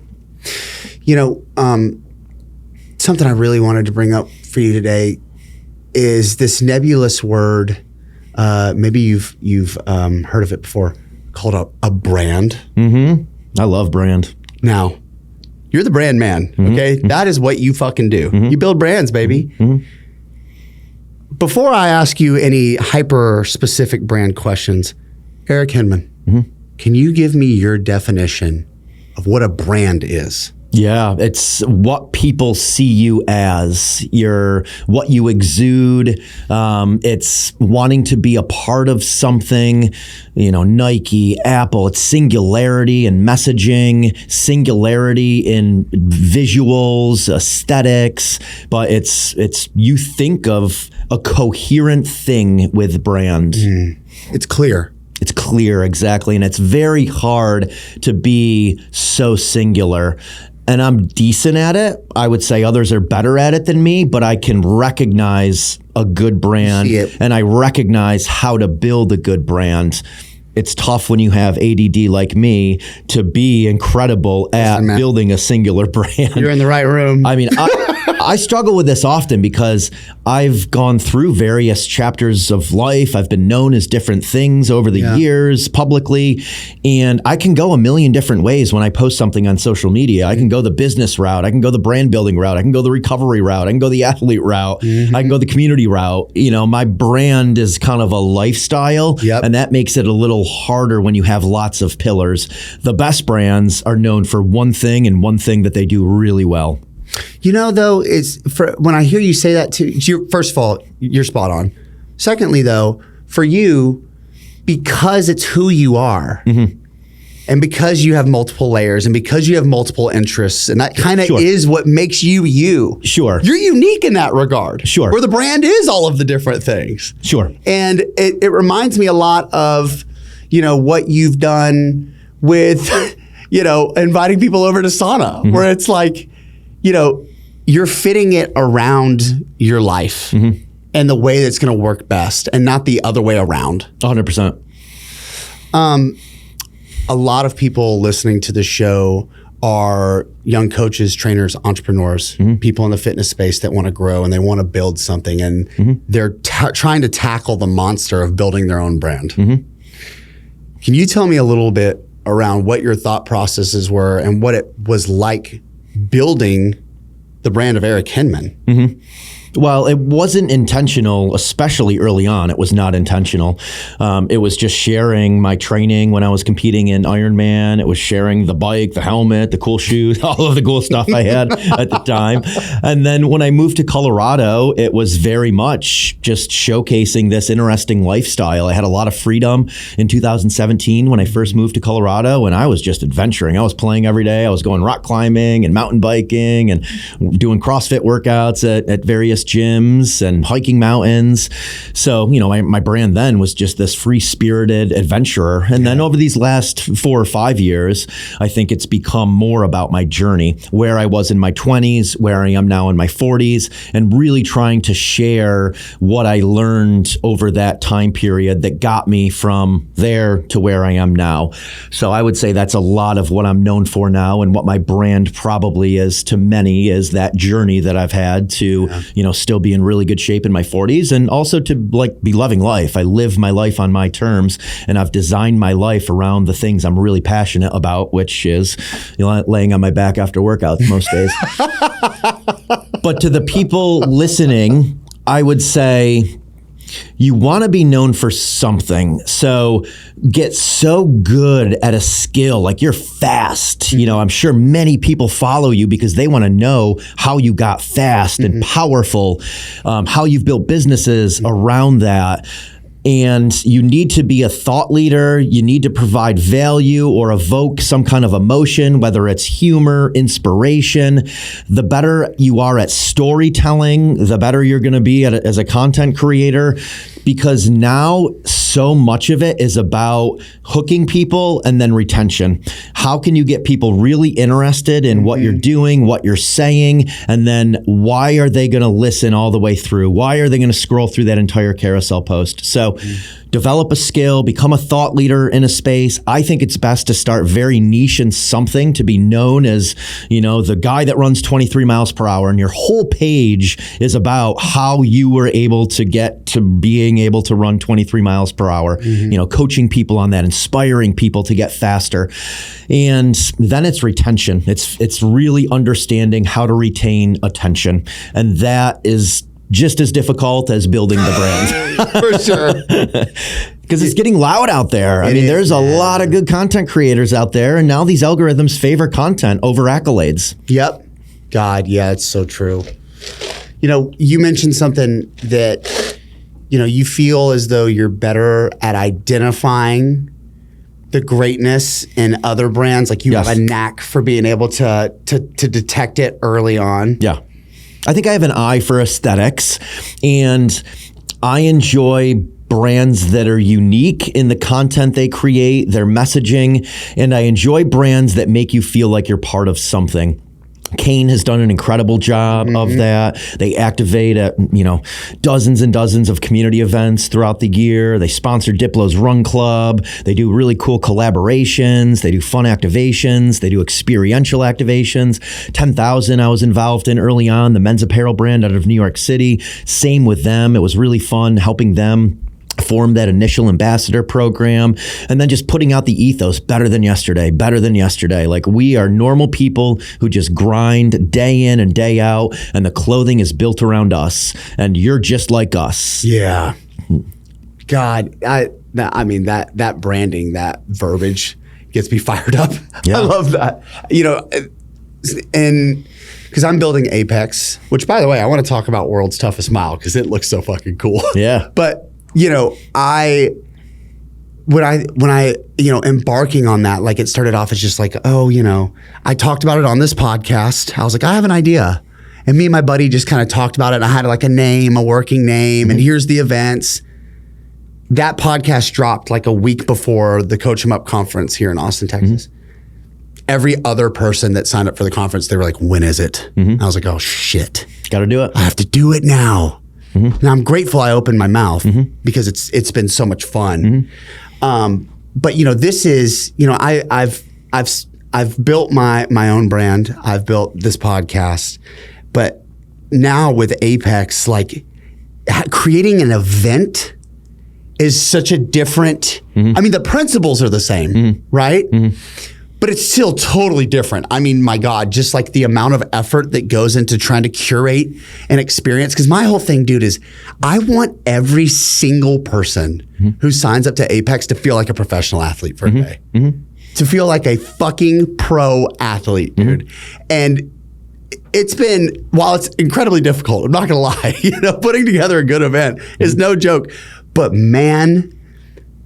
Something I really wanted to bring up for you today is this nebulous word. Maybe you've heard of it before, called a brand. Mm-hmm. I love brand. Now, you're the brand man, okay? Mm-hmm. That is what you fucking do. Mm-hmm. You build brands, baby. Mm-hmm. Before I ask you any hyper-specific brand questions, Eric Hinman, can you give me your definition of what a brand is? Yeah, it's what people see you as, what you exude. It's wanting to be a part of something, Nike, Apple. It's singularity in messaging, singularity in visuals, aesthetics. But it's you think of a coherent thing with brand. It's clear. It's clear, exactly. And it's very hard to be so singular. And I'm decent at it. I would say others are better at it than me, but I can recognize a good brand and I recognize how to build a good brand. It's tough when you have ADD like me to be incredible at building a singular brand. You're in the right room. I mean, I struggle with this often because I've gone through various chapters of life. I've been known as different things over the years publicly, and I can go a million different ways when I post something on social media. I can go the business route. I can go the brand building route. I can go the recovery route. I can go the athlete route. I can go the community route. My brand is kind of a lifestyle, and that makes it a little harder when you have lots of pillars. The best brands are known for one thing and one thing that they do really well. Though, when I hear you say that too, first of all, you're spot on. Secondly, though, for you, because it's who you are, and because you have multiple layers, and because you have multiple interests, and that kind of is what makes you you. Sure. You're unique in that regard. Sure. Where the brand is all of the different things. Sure. And it reminds me a lot of, what you've done with, inviting people over to sauna, where it's like, you're fitting it around your life and the way that's going to work best and not the other way around. 100%. A lot of people listening to the show are young coaches, trainers, entrepreneurs, people in the fitness space that want to grow and they want to build something, and they're trying to tackle the monster of building their own brand. Can you tell me a little bit around what your thought processes were and what it was like building the brand of Eric Hinman? Well, it wasn't intentional, especially early on. It was not intentional. It was just sharing my training when I was competing in Iron Man. It was sharing the bike, the helmet, the cool shoes, all of the cool stuff I had at the time. And then when I moved to Colorado, it was very much just showcasing this interesting lifestyle. I had a lot of freedom in 2017 when I first moved to Colorado, and I was just adventuring. I was playing every day. I was going rock climbing and mountain biking and doing CrossFit workouts at various gyms and hiking mountains. So, my brand then was just this free-spirited adventurer. And then over these last 4 or 5 years, I think it's become more about my journey, where I was in my 20s, where I am now in my 40s, and really trying to share what I learned over that time period that got me from there to where I am now. So I would say that's a lot of what I'm known for now, and what my brand probably is to many is that journey that I've had to, still be in really good shape in my 40s, and also to be loving life. I live my life on my terms, and I've designed my life around the things I'm really passionate about, which is laying on my back after workouts most days. But to the people listening, I would say, you want to be known for something. So get so good at a skill, like you're fast. I'm sure many people follow you because they want to know how you got fast and powerful, how you've built businesses around that. And you need to be a thought leader. You need to provide value or evoke some kind of emotion, whether it's humor, inspiration. The better you are at storytelling, the better you're going to be as a content creator. because now so much of it is about hooking people and then retention. How can you get people really interested in what you're doing, what you're saying, and then why are they going to listen all the way through? Why are they going to scroll through that entire carousel post? So develop a skill, become a thought leader in a space. I think it's best to start very niche in something to be known as, the guy that runs 23 miles per hour, and your whole page is about how you were able to get to being able to run 23 miles per hour, coaching people on that, inspiring people to get faster. And then it's retention. It's really understanding how to retain attention. And that is just as difficult as building the brand. For sure. Because it's getting loud out there. I mean, there's a lot of good content creators out there, and now these algorithms favor content over accolades. Yep. God, yeah, it's so true. You mentioned something that, you feel as though you're better at identifying the greatness in other brands. Like you have a knack for being able to detect it early on. Yeah. I think I have an eye for aesthetics, and I enjoy brands that are unique in the content they create, their messaging, and I enjoy brands that make you feel like you're part of something. Kane has done an incredible job of that. They activate at, dozens and dozens of community events throughout the year. They sponsor Diplo's Run Club. They do really cool collaborations. They do fun activations. They do experiential activations. 10,000 I was involved in early on, the men's apparel brand out of New York City. Same with them. It was really fun helping them form that initial ambassador program, and then just putting out the ethos, better than yesterday. Like, we are normal people who just grind day in and day out, and the clothing is built around us, and you're just like us. Yeah. God, I mean, that branding, that verbiage gets me fired up. Yeah. I love that. And because I'm building Apex, which, by the way, I want to talk about World's Toughest Mile because it looks so fucking cool. Yeah. But when I embarking on that, like, it started off as just like, I talked about it on this podcast. I was like, I have an idea. And me and my buddy just kind of talked about it. And I had like a working name, and here's the events. That podcast dropped like a week before the Coach 'em Up conference here in Austin, Texas. Every other person that signed up for the conference, they were like, when is it? I was like, oh shit. Got to do it. I have to do it now. And I'm grateful I opened my mouth because it's been so much fun. But this is, I've built my own brand. I've built this podcast, but now with Apex, like, creating an event is such a different, I mean, the principles are the same, right? But it's still totally different. I mean, my God, just like the amount of effort that goes into trying to curate an experience. Because my whole thing, dude, is I want every single person who signs up to Apex to feel like a professional athlete for a day. To feel like a fucking pro athlete, dude. And it's been, while it's incredibly difficult, I'm not going to lie, putting together a good event is no joke. But man,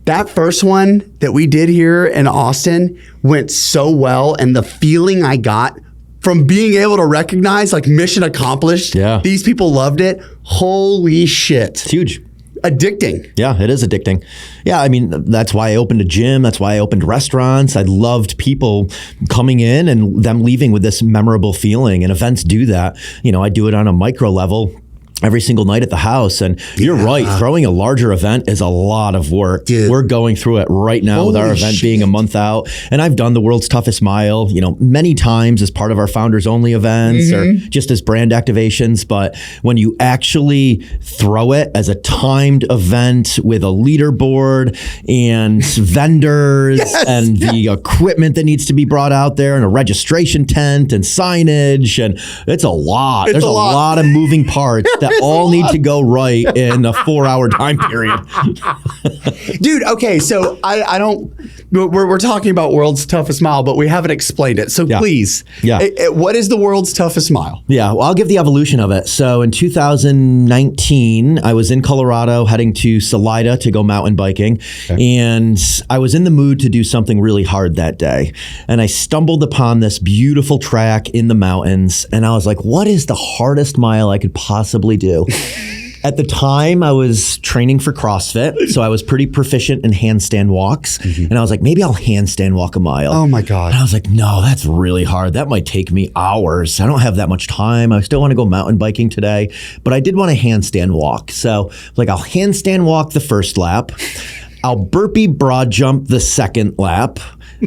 that first one that we did here in Austin went so well, and the feeling I got from being able to recognize, like, mission accomplished. Yeah. These people loved it. Holy shit. It's huge. Addicting. Yeah, it is addicting. Yeah, I mean, that's why I opened a gym. That's why I opened restaurants. I loved people coming in and them leaving with this memorable feeling, and events do that. I do it on a micro level every single night at the house. And you're right, throwing a larger event is a lot of work. Dude. We're going through it right now with our event being a month out. And I've done the World's Toughest Mile, many times as part of our founders only events or just as brand activations. But when you actually throw it as a timed event with a leaderboard and vendors and the equipment that needs to be brought out there and a registration tent and signage, and it's a lot. There's a lot of moving parts that all need to go right in a 4-hour time period. Dude, okay, so I don't, we're talking about World's Toughest Mile, but we haven't explained it. So please, what is the World's Toughest Mile? Yeah, well, I'll give the evolution of it. So in 2019, I was in Colorado heading to Salida to go mountain biking. And I was in the mood to do something really hard that day. And I stumbled upon this beautiful track in the mountains. And I was like, what is the hardest mile I could possibly do? At the time, I was training for CrossFit, so I was pretty proficient in handstand walks. And I was like, maybe I'll handstand walk a mile. Oh my God. And I was like, no, that's really hard. That might take me hours. I don't have that much time. I still want to go mountain biking today, but I did want to handstand walk. So like, I'll handstand walk the first lap. I'll burpee broad jump the second lap.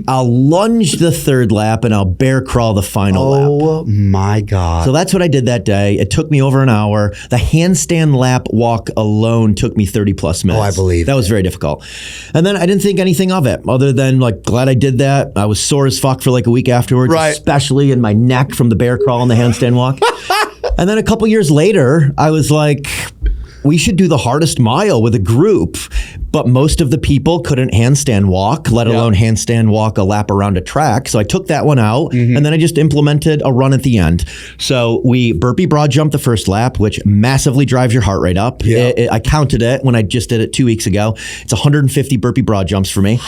I'll lunge the third lap, and I'll bear crawl the final lap. Oh my God. So that's what I did that day. It took me over an hour. The handstand lap walk alone took me 30 plus minutes. Oh, I believe that was very difficult. And then I didn't think anything of it other than like, glad I did that. I was sore as fuck for like a week afterwards, especially in my neck from the bear crawl and the handstand walk. And then a couple years later, I was like, we should do the hardest mile with a group. But most of the people couldn't handstand walk, let alone handstand walk a lap around a track. So I took that one out, and then I just implemented a run at the end. So we burpee broad jump the first lap, which massively drives your heart rate up. I counted it when I just did it 2 weeks ago. It's 150 burpee broad jumps for me.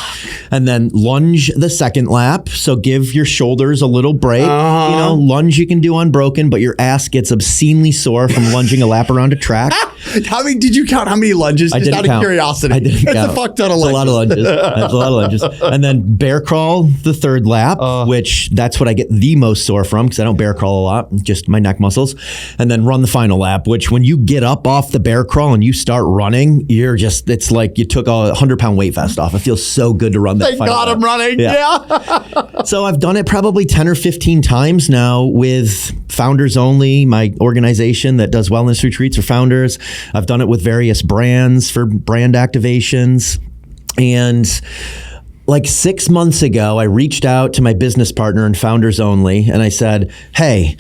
And then lunge the second lap. So give your shoulders a little break. You know, lunge you can do unbroken, but your ass gets obscenely sore from lunging a lap around a track. Did you count how many lunges? I Just didn't out count. of curiosity. I didn't count. It's a fuck ton of lunges. It's a lot of lunges. That's a lot of lunges. And then bear crawl the third lap, which that's what I get the most sore from because I don't bear crawl a lot, just my neck muscles. And then run the final lap, which when you get up off the bear crawl and you start running, it's like you took a 100-pound weight vest off. It feels so good to run that final lap. Thank God I'm running. Yeah. So I've done it probably 10 or 15 times now with Founders Only, my organization that does wellness retreats for founders. I've done it with various brands for brand activations. And like 6 months ago, I reached out to my business partner in Founders Only, and I said, hey,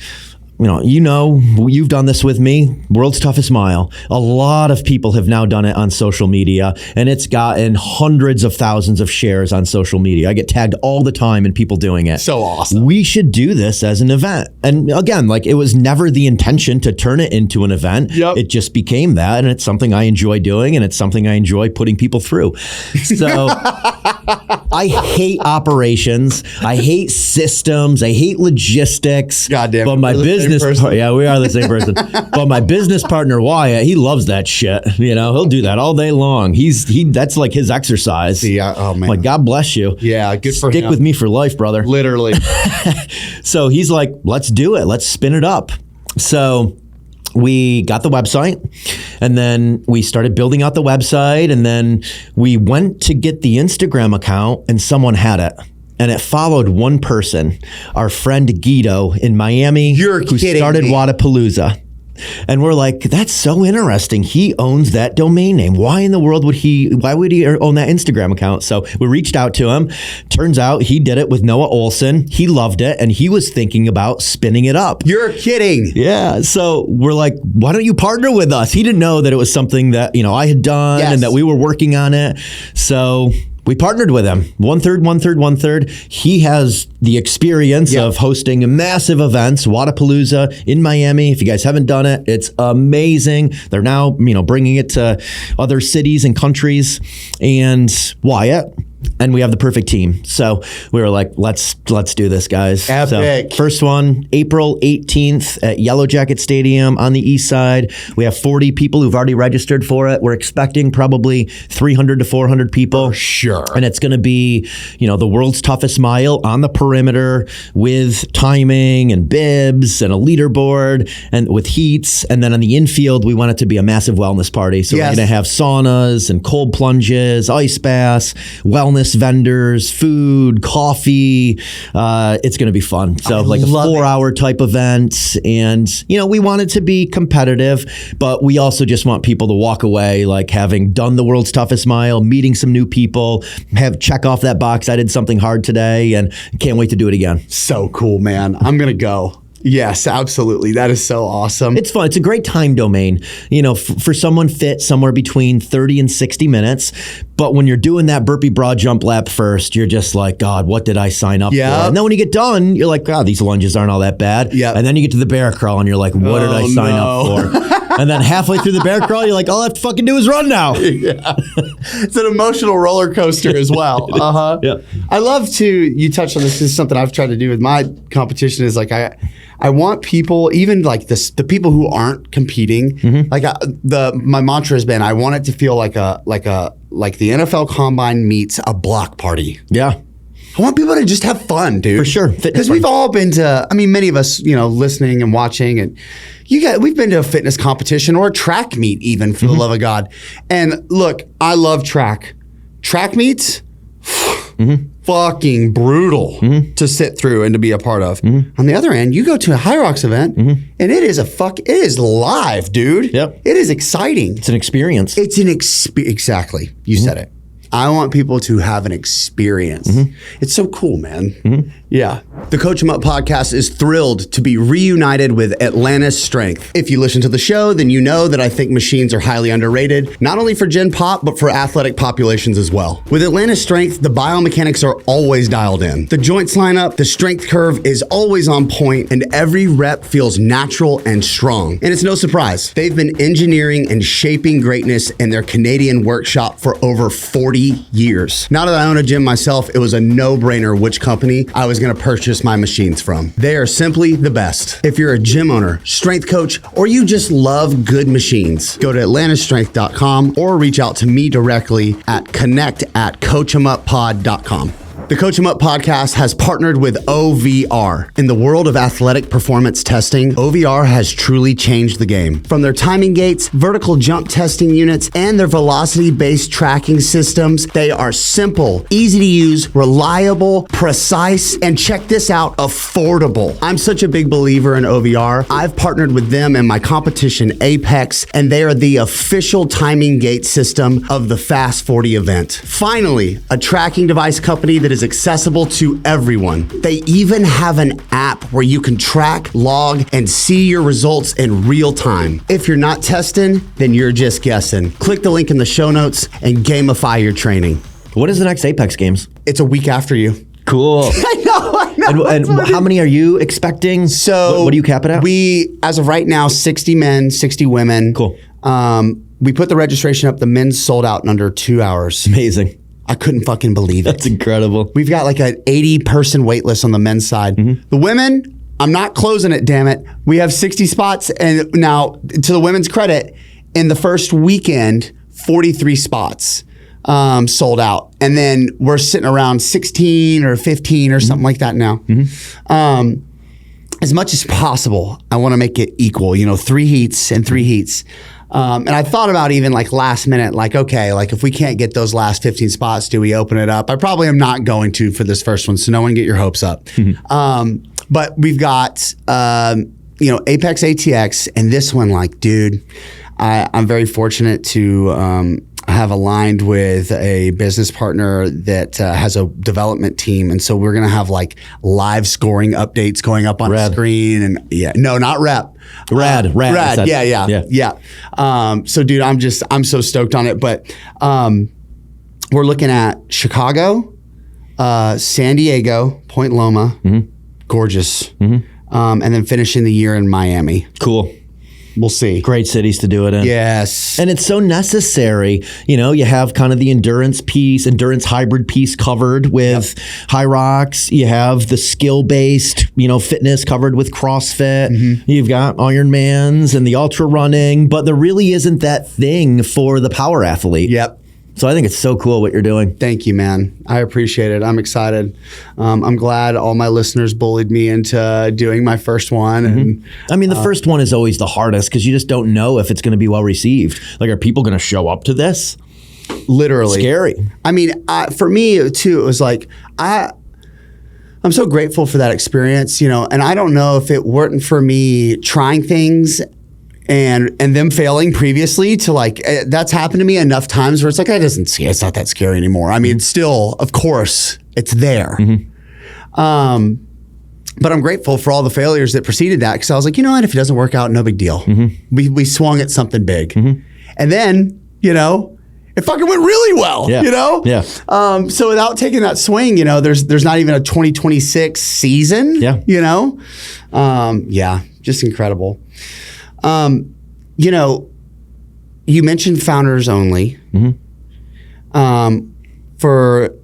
you've done this with me, World's Toughest Mile. A lot of people have now done it on social media, and it's gotten hundreds of thousands of shares on social media. I get tagged all the time in people doing it. So awesome. We should do this as an event. And again, like it was never the intention to turn it into an event. Yep. It just became that, and it's something I enjoy doing, and it's something I enjoy putting people through. So I hate operations. I hate systems. I hate logistics. Goddamn. But my business, yeah, we are the same person. But my business partner Wyatt, he loves that shit. He'll do that all day long. That's like his exercise. Yeah. Oh man. Like, God bless you. Yeah. Good for him. Stick with me for life, brother. Literally. So he's like, let's do it. Let's spin it up. So we got the website, and then we started building out the website, and then we went to get the Instagram account, and someone had it. And it followed one person, our friend Guido in Miami, who started Wadapalooza. And we're like, that's so interesting. He owns that domain name. Why in the world would he own that Instagram account? So we reached out to him. Turns out he did it with Noah Olson. He loved it, and he was thinking about spinning it up. You're kidding. Yeah. So we're like, why don't you partner with us? He didn't know that it was something that, I had done and that we were working on it. So we partnered with him. 1/3, 1/3, 1/3. He has the experience of hosting massive events, Wadapalooza in Miami. If you guys haven't done it, it's amazing. They're now, bringing it to other cities and countries. And Wyatt. And we have the perfect team. So we were like, let's do this, guys. Epic. So first one, April 18th at Yellow Jacket Stadium on the east side. We have 40 people who've already registered for it. We're expecting probably 300 to 400 people. For sure. And it's going to be, the world's toughest mile on the perimeter with timing and bibs and a leaderboard and with heats. And then on the infield, we want it to be a massive wellness party. So we're going to have saunas and cold plunges, ice baths, wellness vendors, food, coffee. It's going to be fun. So like a 4-hour type event. And, we want it to be competitive, but we also just want people to walk away like having done the world's toughest mile, meeting some new people, check off that box. I did something hard today and can't wait to do it again. So cool, man. I'm going to go. Yes, absolutely. That is so awesome. It's fun. It's a great time domain. For someone fit somewhere between 30 and 60 minutes. But when you're doing that burpee broad jump lap first, you're just like, God, what did I sign up for? And then when you get done, you're like, God, these lunges aren't all that bad. And then you get to the bear crawl and you're like, what did I sign up for? And then halfway through the bear crawl, you're like, all I have to fucking do is run now. It's an emotional roller coaster as well. I love to, you touched on this is something I've tried to do with my competition is like, I want people, even like this, the people who aren't competing, like my mantra has been, I want it to feel like the NFL Combine meets a block party. I want people to just have fun, dude. For sure. Because we've all been to, I mean, many of us, listening and watching, and we've been to a fitness competition or a track meet even, for the love of God. And look, I love track. Track meets, fucking brutal to sit through and to be a part of. On the other end, you go to a High Rocks event and it is live, dude. It is exciting. It's an experience. It's an exactly. You said it. I want people to have an experience. It's so cool, man. Yeah. The Coach 'em Up podcast is thrilled to be reunited with Atlantis Strength. If you listen to the show, then you know that I think machines are highly underrated, not only for Gen Pop, but for athletic populations as well. With Atlantis Strength, the biomechanics are always dialed in. The joints line up, the strength curve is always on point, and every rep feels natural and strong. And it's no surprise. They've been engineering and shaping greatness in their Canadian workshop for over 40 years. Now that I own a gym myself, it was a no-brainer which company I was going to purchase my machines from. They are simply the best. If you're a gym owner, strength coach, or you just love good machines, go to atlantastrength.com or reach out to me directly at connect@coachemuppod.com. The Coach 'em Up podcast has partnered with OVR. In the world of athletic performance testing, OVR has truly changed the game. From their timing gates, vertical jump testing units, and their velocity-based tracking systems, they are simple, easy to use, reliable, precise, and check this out, affordable. I'm such a big believer in OVR. I've partnered with them in my competition Apex, and they are the official timing gate system of the Fast 40 event. Finally, a tracking device company that is accessible to everyone. They even have an app where you can track, log, and see your results in real time. If you're not testing, then you're just guessing. Click the link in the show notes and gamify your training. What is the next Apex Games? It's a week after you. Cool. I know. And how many are you expecting? So what do you cap it at? We, as of right now, 60 men, 60 women. Cool. We put the registration up. The men's sold out in under 2 hours. Amazing. I couldn't fucking believe it. That's incredible. We've got like an 80-person wait list on the men's side. The women, I'm not closing it, damn it. We have 60 spots. And now, to the women's credit, in the first weekend, 43 spots sold out. And then we're sitting around 16 or 15 or something like that now. As much as possible, I want to make it equal, 3 heats and 3 heats. And I thought about even like last minute, like, okay, like if we can't get those last 15 spots, do we open it up? I probably am not going to for this first one, so no one get your hopes up. But we've got, Apex ATX, and this one, like, dude, I'm very fortunate to have aligned with a business partner that has a development team. And so we're going to have like live scoring updates going up on the screen. And no, not rep. Rad. Yeah. So dude, I'm so stoked on it. But we're looking at Chicago, San Diego, Point Loma, gorgeous. And then finishing the year in Miami. Cool. We'll see. Great cities to do it in. Yes. And it's so necessary. You have kind of the endurance hybrid piece covered with High Rocks. You have the skill-based, fitness covered with CrossFit. You've got Ironmans and the ultra running, but there really isn't that thing for the power athlete. Yep. So I think it's so cool what you're doing. Thank you, man. I appreciate it. I'm excited. I'm glad all my listeners bullied me into doing my first one. And I mean, the first one is always the hardest because you just don't know if it's going to be well received. Like, are people going to show up to this? Literally. Scary. I mean, for me, too, it was like, I'm so grateful for that experience, and I don't know if it weren't for me trying things and them failing previously to like, that's happened to me enough times where it's like, it's not that scary anymore. I mean, still, of course, it's there. But I'm grateful for all the failures that preceded that because I was like, you know what, if it doesn't work out, no big deal. We swung at something big. And then, it fucking went really well, Yeah. you know? Yeah. So without taking that swing, you know, there's not even a 2026 season, Yeah. you know? Yeah, just incredible. You know, you mentioned founders only. For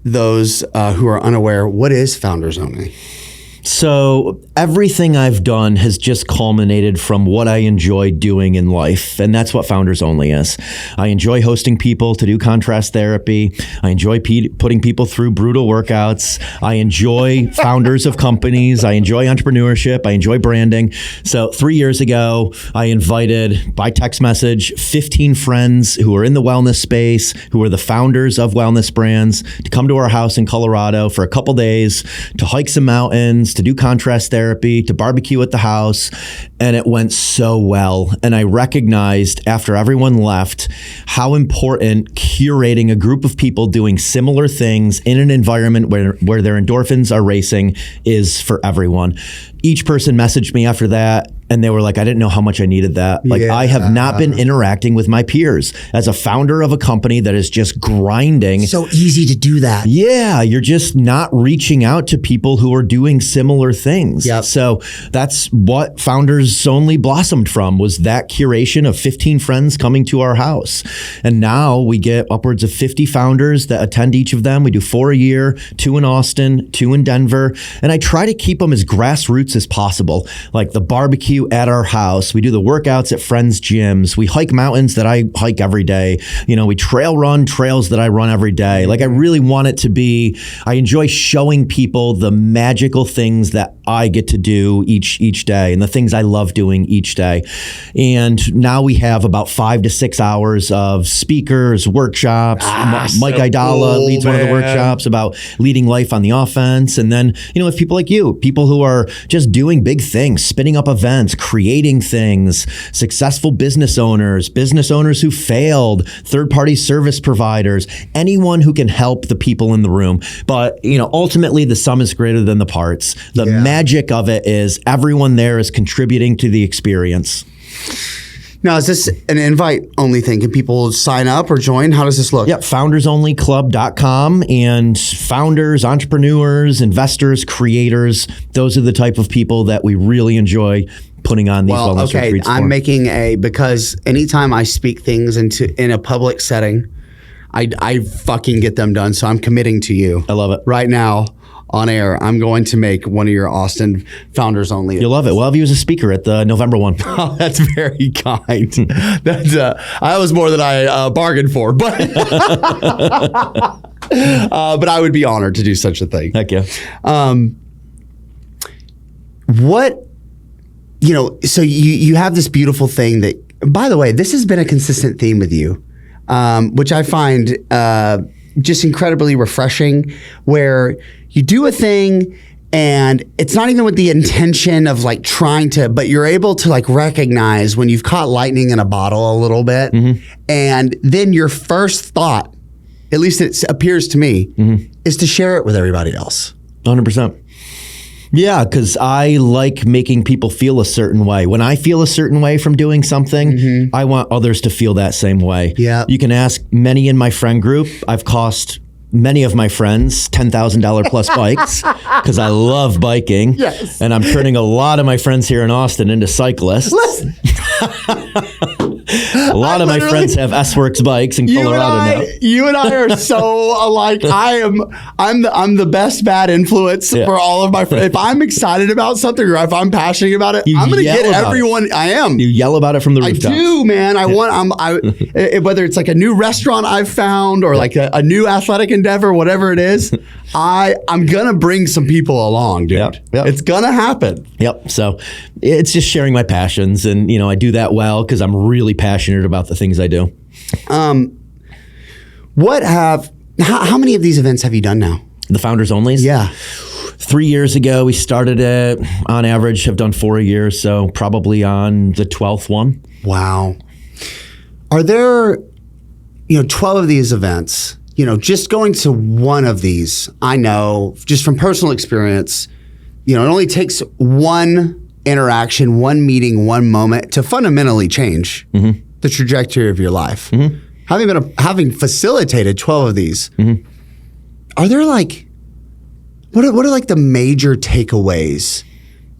those who are unaware, what is founders only? So everything I've done has just culminated from what I enjoy doing in life. And that's what Founders Only is. I enjoy hosting people to do contrast therapy. I enjoy putting people through brutal workouts. I enjoy founders of companies. I enjoy entrepreneurship. I enjoy branding. So 3 years ago, I invited by text message 15 friends who are in the wellness space, who are the founders of wellness brands, to come to our house in Colorado for a couple days to hike some mountains, to do contrast therapy, to barbecue at the house. And it went so well. And I recognized after everyone left how important curating a group of people doing similar things in an environment where their endorphins are racing is for everyone. Each person messaged me after that and they were like, I didn't know how much I needed that. Like, I have not been interacting with my peers. As a founder of a company that is just grinding. So easy to do that. Yeah, you're just not reaching out to people who are doing similar things. Yep. So that's what Founders Only blossomed from, was that curation of 15 friends coming to our house. And now we get upwards of 50 founders that attend each of them. We do 4 a year, 2 in Austin, 2 in Denver. And I try to keep them as grassroots as possible, like the barbecue at our house. We do the workouts at friends' gyms. We hike mountains that I hike every day. You know, we trail run trails that I run every day. Like, I really want it to be, I enjoy showing people the magical things that I get to do each day and the things I love doing each day. And now we have about 5 to 6 hours of speakers, workshops. Mike so Idala cool, leads one of the man. workshops about leading life on the offense. And then, you know, with people like you, people who are just doing big things, spinning up events, creating things, successful business owners who failed, third-party service providers, anyone who can help the people in the room. But, you know, ultimately the sum is greater than the parts. The magic of it is everyone there is contributing to the experience. Now, is this an invite-only thing? Can people sign up or join? How does this look? Yep, foundersonlyclub.com, and founders, entrepreneurs, investors, creators, those are the type of people that we really enjoy putting on these wellness retreats for. I'm making because anytime I speak things in a public setting, I fucking get them done. So I'm committing to you. I love it. Right now, on air, I'm going to make one of your Austin Founders Only. You'll love it. We'll have you as a speaker at the November one. Oh, that's very kind. That's that was more than I bargained for, but but I would be honored to do such a thing. Heck yeah. What, you know, so you have this beautiful thing that, by the way, this has been a consistent theme with you, which I find just incredibly refreshing, where you do a thing and it's not even with the intention of like trying to, but you're able to like recognize when you've caught lightning in a bottle a little bit. And then your first thought, at least it appears to me, is to share it with everybody else. 100%. Yeah, because I like making people feel a certain way. When I feel a certain way from doing something, I want others to feel that same way. Yeah. You can ask many in my friend group. I've cost many of my friends $10,000 plus bikes because I love biking. Yes. And I'm turning a lot of my friends here in Austin into cyclists. Listen. A lot of my friends have S-Works bikes in Colorado now. You and I are so alike. I'm the best bad influence for all of my friends. If I'm excited about something or if I'm passionate about it, I'm going to get everyone. I am. You yell about it from the rooftops. I do, man. Whether it's like a new restaurant I've found or like a new athletic endeavor, whatever it is, I'm going to bring some people along, dude. Yep. It's going to happen. Yep. So it's just sharing my passions, and you know, I do that well because I'm really passionate about the things I do. How many of these events have you done now? The Founders Onlys? Yeah. 3 years ago, we started it. On average, have done 4 a year, so probably on the 12th one. Wow. Are there, 12 of these events, just going to one of these, I know just from personal experience, it only takes one interaction, one meeting, one moment to fundamentally change the trajectory of your life. having facilitated 12 of these, are there like, what are like the major takeaways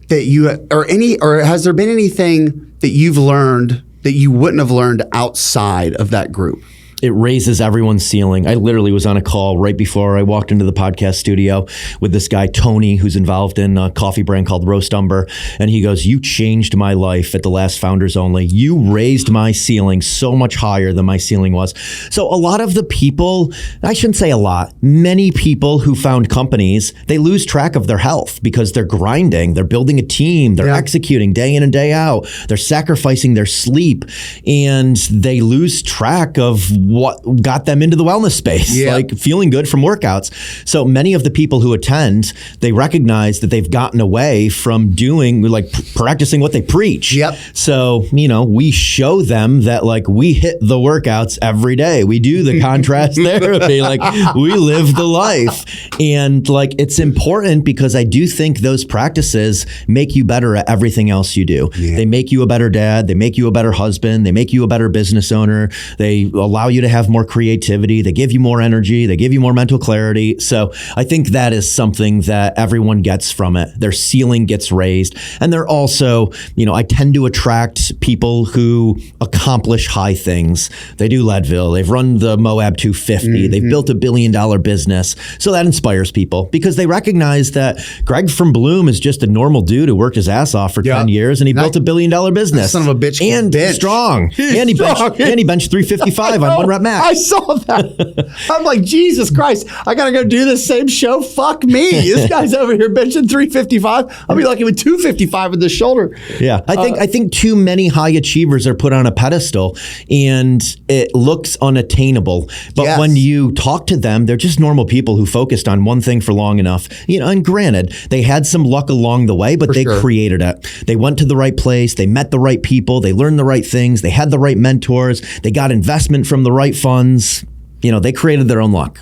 that you, or has there been anything that you've learned that you wouldn't have learned outside of that group? It raises everyone's ceiling. I literally was on a call right before I walked into the podcast studio with this guy, Tony, who's involved in a coffee brand called Roast Umber. And he goes, you changed my life at the last Founders Only. You raised my ceiling so much higher than my ceiling was. So a lot of the people, I shouldn't say a lot, many people who found companies, they lose track of their health because they're grinding, they're building a team, they're executing day in and day out, they're sacrificing their sleep, and they lose track of what got them into the wellness space, like feeling good from workouts. So many of the people who attend, they recognize that they've gotten away from doing, like practicing what they preach. So, you know, we show them that like we hit the workouts every day. We do the contrast therapy, like we live the life. And like, it's important because I do think those practices make you better at everything else you do. They make you a better dad. They make you a better husband. They make you a better business owner. They allow you to have more creativity. They give you more energy. They give you more mental clarity. So I think that is something that everyone gets from it. Their ceiling gets raised. And they're also, you know, I tend to attract people who accomplish high things. They do Leadville. They've run the Moab 250. They've built $1 billion business. So that inspires people because they recognize that Greg from Bloom is just a normal dude who worked his ass off for 10 years and he built $1 billion business. Son of a bitch. And strong. And he benched 355 on one rep max. I saw that. I'm like, Jesus Christ, I got to go do the same show? Fuck me. This guy's over here benching 355. I'll be lucky with 255 with the shoulder. Yeah. I think too many high achievers are put on a pedestal and it looks unattainable. But when you talk to them, they're just normal people who focused on one thing for long enough. You know, and granted, they had some luck along the way, but they created it. They went to the right place. They met the right people. They learned the right things. They had the right mentors. They got investment from the right funds. You know, they created their own luck.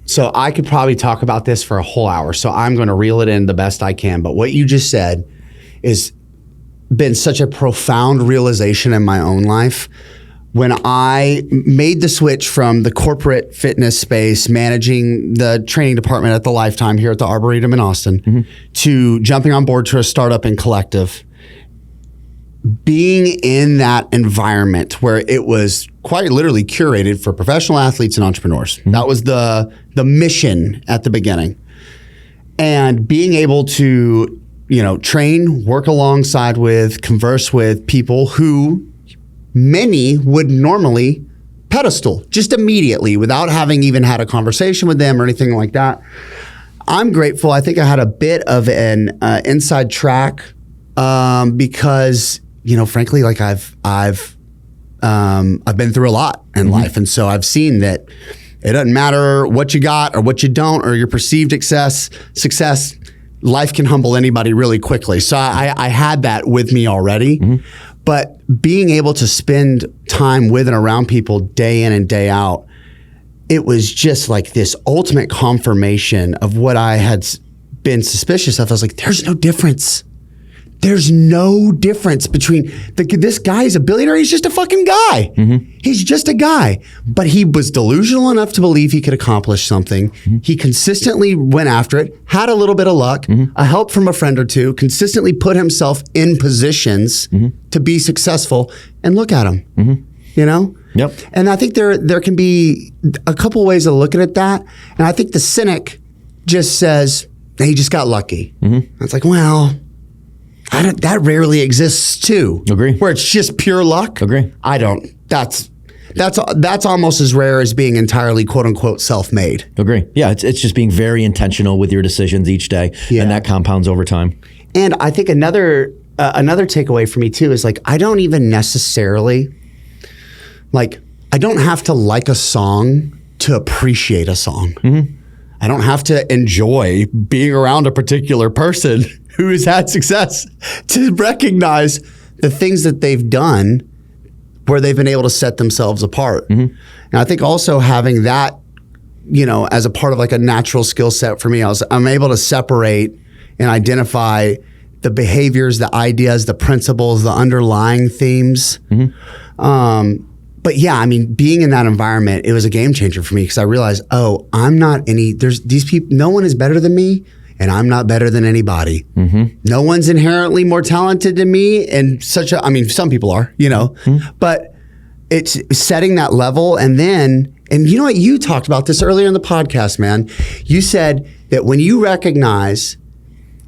So I could probably talk about this for a whole hour. So I'm going to reel it in the best I can. But what you just said is been such a profound realization in my own life. When I made the switch from the corporate fitness space, managing the training department at the Lifetime here at the Arboretum in Austin, to jumping on board to a startup and collective, being in that environment where it was quite literally curated for professional athletes and entrepreneurs. That was the mission at the beginning. And being able to, you know, train, work alongside with, converse with people who many would normally pedestal just immediately without having even had a conversation with them or anything like that. I'm grateful. I think I had a bit of an inside track because, you know, frankly, like I've been through a lot in life, and so I've seen that it doesn't matter what you got or what you don't or your perceived success. Life can humble anybody really quickly. So I had that with me already, but being able to spend time with and around people day in and day out, it was just like this ultimate confirmation of what I had been suspicious of. I was like, there's no difference. There's no difference between this guy is a billionaire. He's just a fucking guy. He's just a guy. But he was delusional enough to believe he could accomplish something. He consistently went after it, had a little bit of luck, a help from a friend or two, consistently put himself in positions to be successful. And look at him, you know? And I think there can be a couple ways of looking at that. And I think the cynic just says, hey, he just got lucky. It's like, well, that rarely exists too. Agree. Where it's just pure luck. Agree. I don't. That's almost as rare as being entirely quote unquote self-made. Agree. Yeah, it's just being very intentional with your decisions each day, and that compounds over time. And I think another takeaway for me too is like I don't even necessarily I don't have to like a song to appreciate a song. I don't have to enjoy being around a particular person who has had success to recognize the things that they've done where they've been able to set themselves apart. And I think also having that, you know, as a part of like a natural skill set for me, I'm able to separate and identify the behaviors, the ideas, the principles, the underlying themes. But yeah, I mean, being in that environment, it was a game changer for me because I realized, oh, I'm not there's these people, no one is better than me and I'm not better than anybody. No one's inherently more talented than me. And some people are, but it's setting that level. And you know what? You talked about this earlier in the podcast, man. You said that when you recognize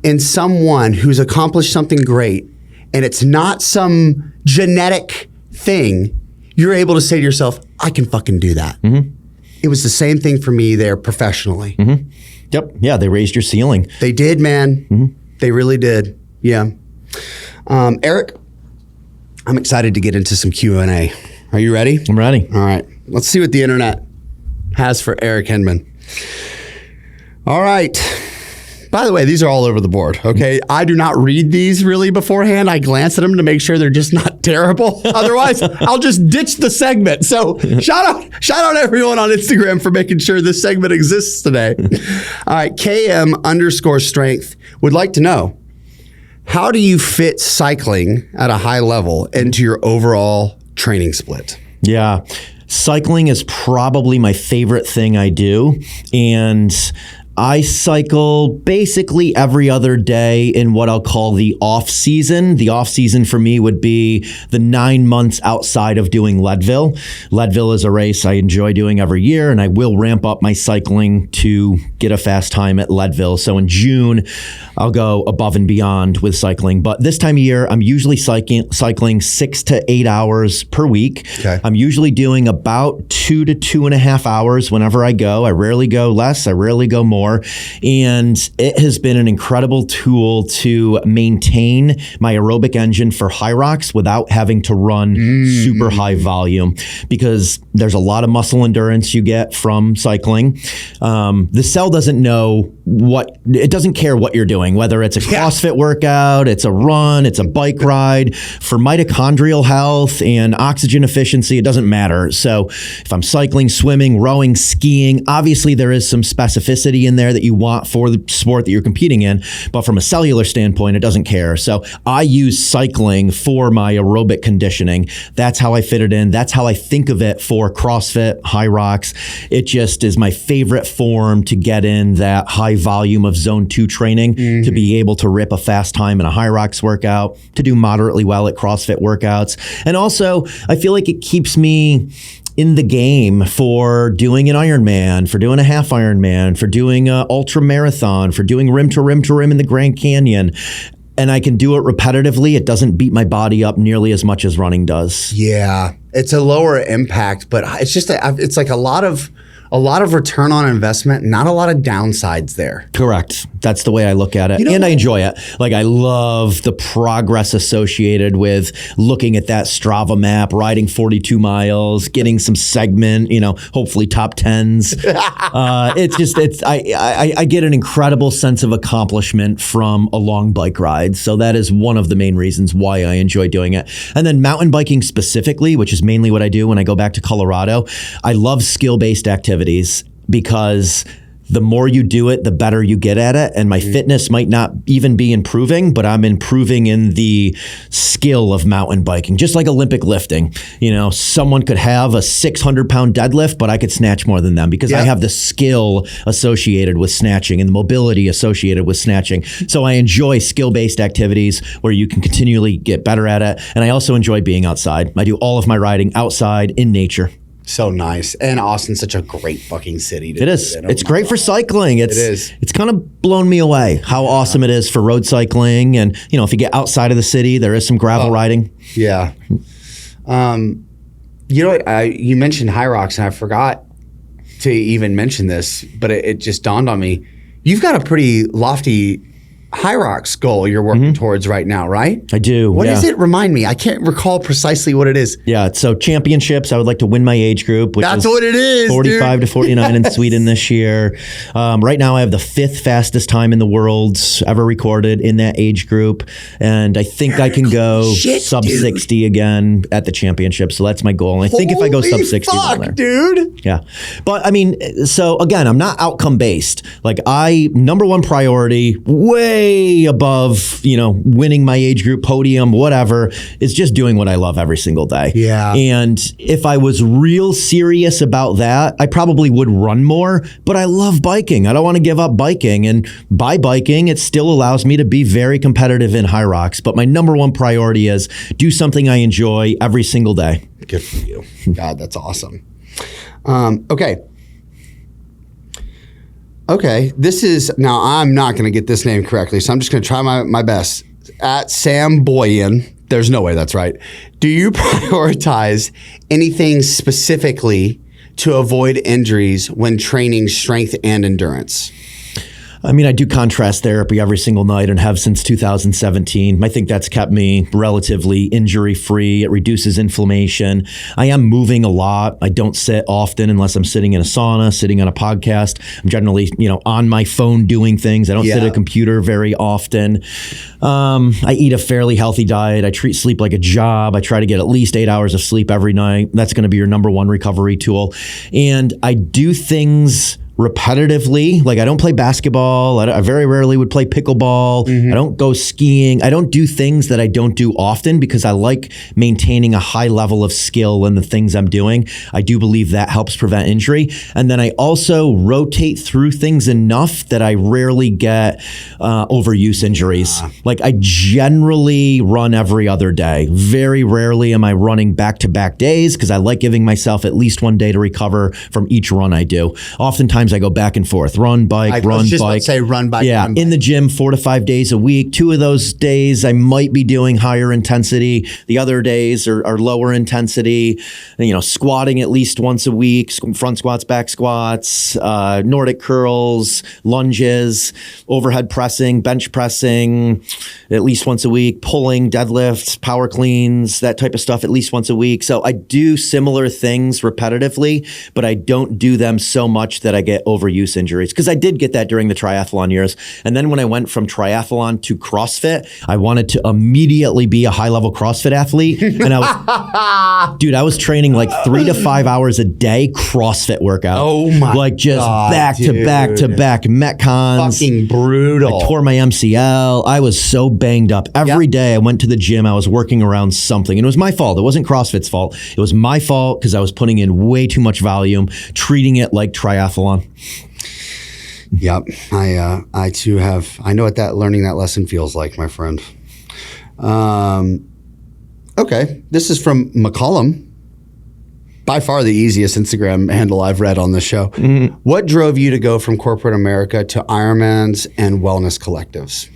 in someone who's accomplished something great and it's not some genetic thing, you're able to say to yourself, I can fucking do that. It was the same thing for me there professionally. Yep. Yeah, they raised your ceiling. They did, man. They really did. Yeah. Eric, I'm excited to get into some Q&A. Are you ready? I'm ready. All right. Let's see what the internet has for Eric Hinman. All right. By the way, these are all over the board, okay? I do not read these really beforehand. I glance at them to make sure they're just not terrible. Otherwise, I'll just ditch the segment. So shout out everyone on Instagram for making sure this segment exists today. All right, KM_strength would like to know, how do you fit cycling at a high level into your overall training split? Yeah. Cycling is probably my favorite thing I do. And I cycle basically every other day in what I'll call the off season. The off season for me would be the 9 months outside of doing Leadville. Leadville is a race I enjoy doing every year, and I will ramp up my cycling to get a fast time at Leadville. So in June, I'll go above and beyond with cycling. But this time of year, I'm usually cycling 6 to 8 hours per week. Okay. I'm usually doing about 2 to 2.5 hours whenever I go. I rarely go less. I rarely go more. And it has been an incredible tool to maintain my aerobic engine for high rocks without having to run super high volume, because there's a lot of muscle endurance you get from cycling. The cell doesn't know it doesn't care what you're doing, whether it's a CrossFit workout, it's a run, it's a bike ride. For mitochondrial health and oxygen efficiency, it doesn't matter. So if I'm cycling, swimming, rowing, skiing, obviously there is some specificity in there that you want for the sport that you're competing in. But from a cellular standpoint, it doesn't care. So I use cycling for my aerobic conditioning. That's how I fit it in. That's how I think of it for CrossFit, high rocks. It just is my favorite form to get in that high volume of zone 2 training, to be able to rip a fast time in a high rocks workout, to do moderately well at CrossFit workouts. And also, I feel like it keeps me in the game for doing an Iron Man, for doing a half Ironman, for doing an ultra marathon, for doing rim to rim to rim in the Grand Canyon. And I can do it repetitively. It doesn't beat my body up nearly as much as running does. Yeah, it's a lower impact, but it's just it's like a lot of return on investment, not a lot of downsides there. Correct. That's the way I look at it. And I enjoy it. Like, I love the progress associated with looking at that Strava map, riding 42 miles, getting some segment, hopefully top 10s. I get an incredible sense of accomplishment from a long bike ride. So that is one of the main reasons why I enjoy doing it. And then mountain biking specifically, which is mainly what I do when I go back to Colorado, I love skill-based activities, because the more you do it, the better you get at it. And my fitness might not even be improving, but I'm improving in the skill of mountain biking, just like Olympic lifting. Someone could have a 600-pound deadlift, but I could snatch more than them because I have the skill associated with snatching and the mobility associated with snatching. So I enjoy skill-based activities where you can continually get better at it. And I also enjoy being outside. I do all of my riding outside in nature. So nice. And Austin's such a great fucking city. It is. It's great for cycling. It is. It's kind of blown me away how awesome it is for road cycling. And, if you get outside of the city, there is some gravel riding. Yeah. You know what? You mentioned high rocks, and I forgot to even mention this, but it just dawned on me. You've got a pretty lofty high rocks goal you're working towards right now, right? I do. What is it? Remind me. I can't recall precisely what it is. Yeah. So championships, I would like to win my age group, which That's what it is, 45 to 49 in Sweden this year. Right now I have the 5th fastest time in the world ever recorded in that age group. And I think I can go sub 60 again at the championship. So that's my goal. And I think if I go sub 60, fuck, there. dude. Yeah. But so again, I'm not outcome based. Like, number one priority, way way above, winning my age group podium, whatever. It's just doing what I love every single day. Yeah. And if I was real serious about that, I probably would run more, but I love biking. I don't want to give up biking. And by biking, it still allows me to be very competitive in high rocks. But my number one priority is do something I enjoy every single day. Good for you. God, that's awesome. Okay. This is, now I'm not going to get this name correctly, so I'm just going to try my best. At Sam Boyan, there's no way that's right. Do you prioritize anything specifically to avoid injuries when training strength and endurance? I mean, I do contrast therapy every single night and have since 2017. I think that's kept me relatively injury-free. It reduces inflammation. I am moving a lot. I don't sit often unless I'm sitting in a sauna, sitting on a podcast. I'm generally, on my phone doing things. I don't sit at a computer very often. I eat a fairly healthy diet. I treat sleep like a job. I try to get at least 8 hours of sleep every night. That's going to be your number one recovery tool. And I do things repetitively. Like I don't play basketball. I very rarely would play pickleball. I don't go skiing. I don't do things that I don't do often because I like maintaining a high level of skill in the things I'm doing. I do believe that helps prevent injury. And then I also rotate through things enough that I rarely get overuse injuries. Like I generally run every other day. Very rarely am I running back-to-back days because I like giving myself at least one day to recover from each run I do. Oftentimes I go back and forth, run, bike, run, just bike. Say run, bike, yeah, run, bike. In the gym 4 to 5 days a week. 2 of those days I might be doing higher intensity. The other days are lower intensity. Squatting at least once a week, front squats, back squats, Nordic curls, lunges, overhead pressing, bench pressing at least once a week, pulling, deadlifts, power cleans, that type of stuff at least once a week. So I do similar things repetitively, but I don't do them so much that I get overuse injuries, because I did get that during the triathlon years. And then when I went from triathlon to CrossFit, I wanted to immediately be a high level CrossFit athlete. And I was training like 3 to 5 hours a day CrossFit workout. Oh my God. Like just back to back Metcons. Fucking brutal. I tore my MCL. I was so banged up. Every day I went to the gym, I was working around something. And it was my fault. It wasn't CrossFit's fault. It was my fault because I was putting in way too much volume, treating it like triathlon. Yep. I too I know what learning that lesson feels like, my friend. Okay. This is from McCollum. By far the easiest Instagram handle I've read on this show. What drove you to go from corporate America to Ironmans and wellness collectives?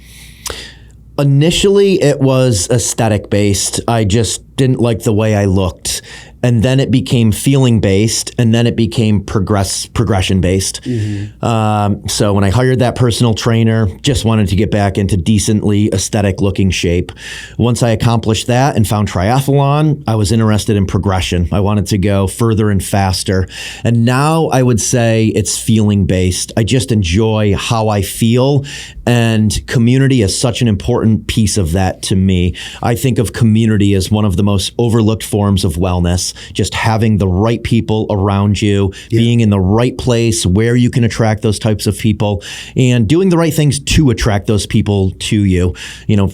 Initially, it was aesthetic based. I just didn't like the way I looked. And then it became feeling based, and then it became progression based. So when I hired that personal trainer, just wanted to get back into decently aesthetic looking shape. Once I accomplished that and found triathlon, I was interested in progression. I wanted to go further and faster. And now I would say it's feeling based. I just enjoy how I feel, and community is such an important piece of that to me. I think of community as one of the most overlooked forms of wellness. Just having the right people around you, being in the right place where you can attract those types of people, and doing the right things to attract those people to you.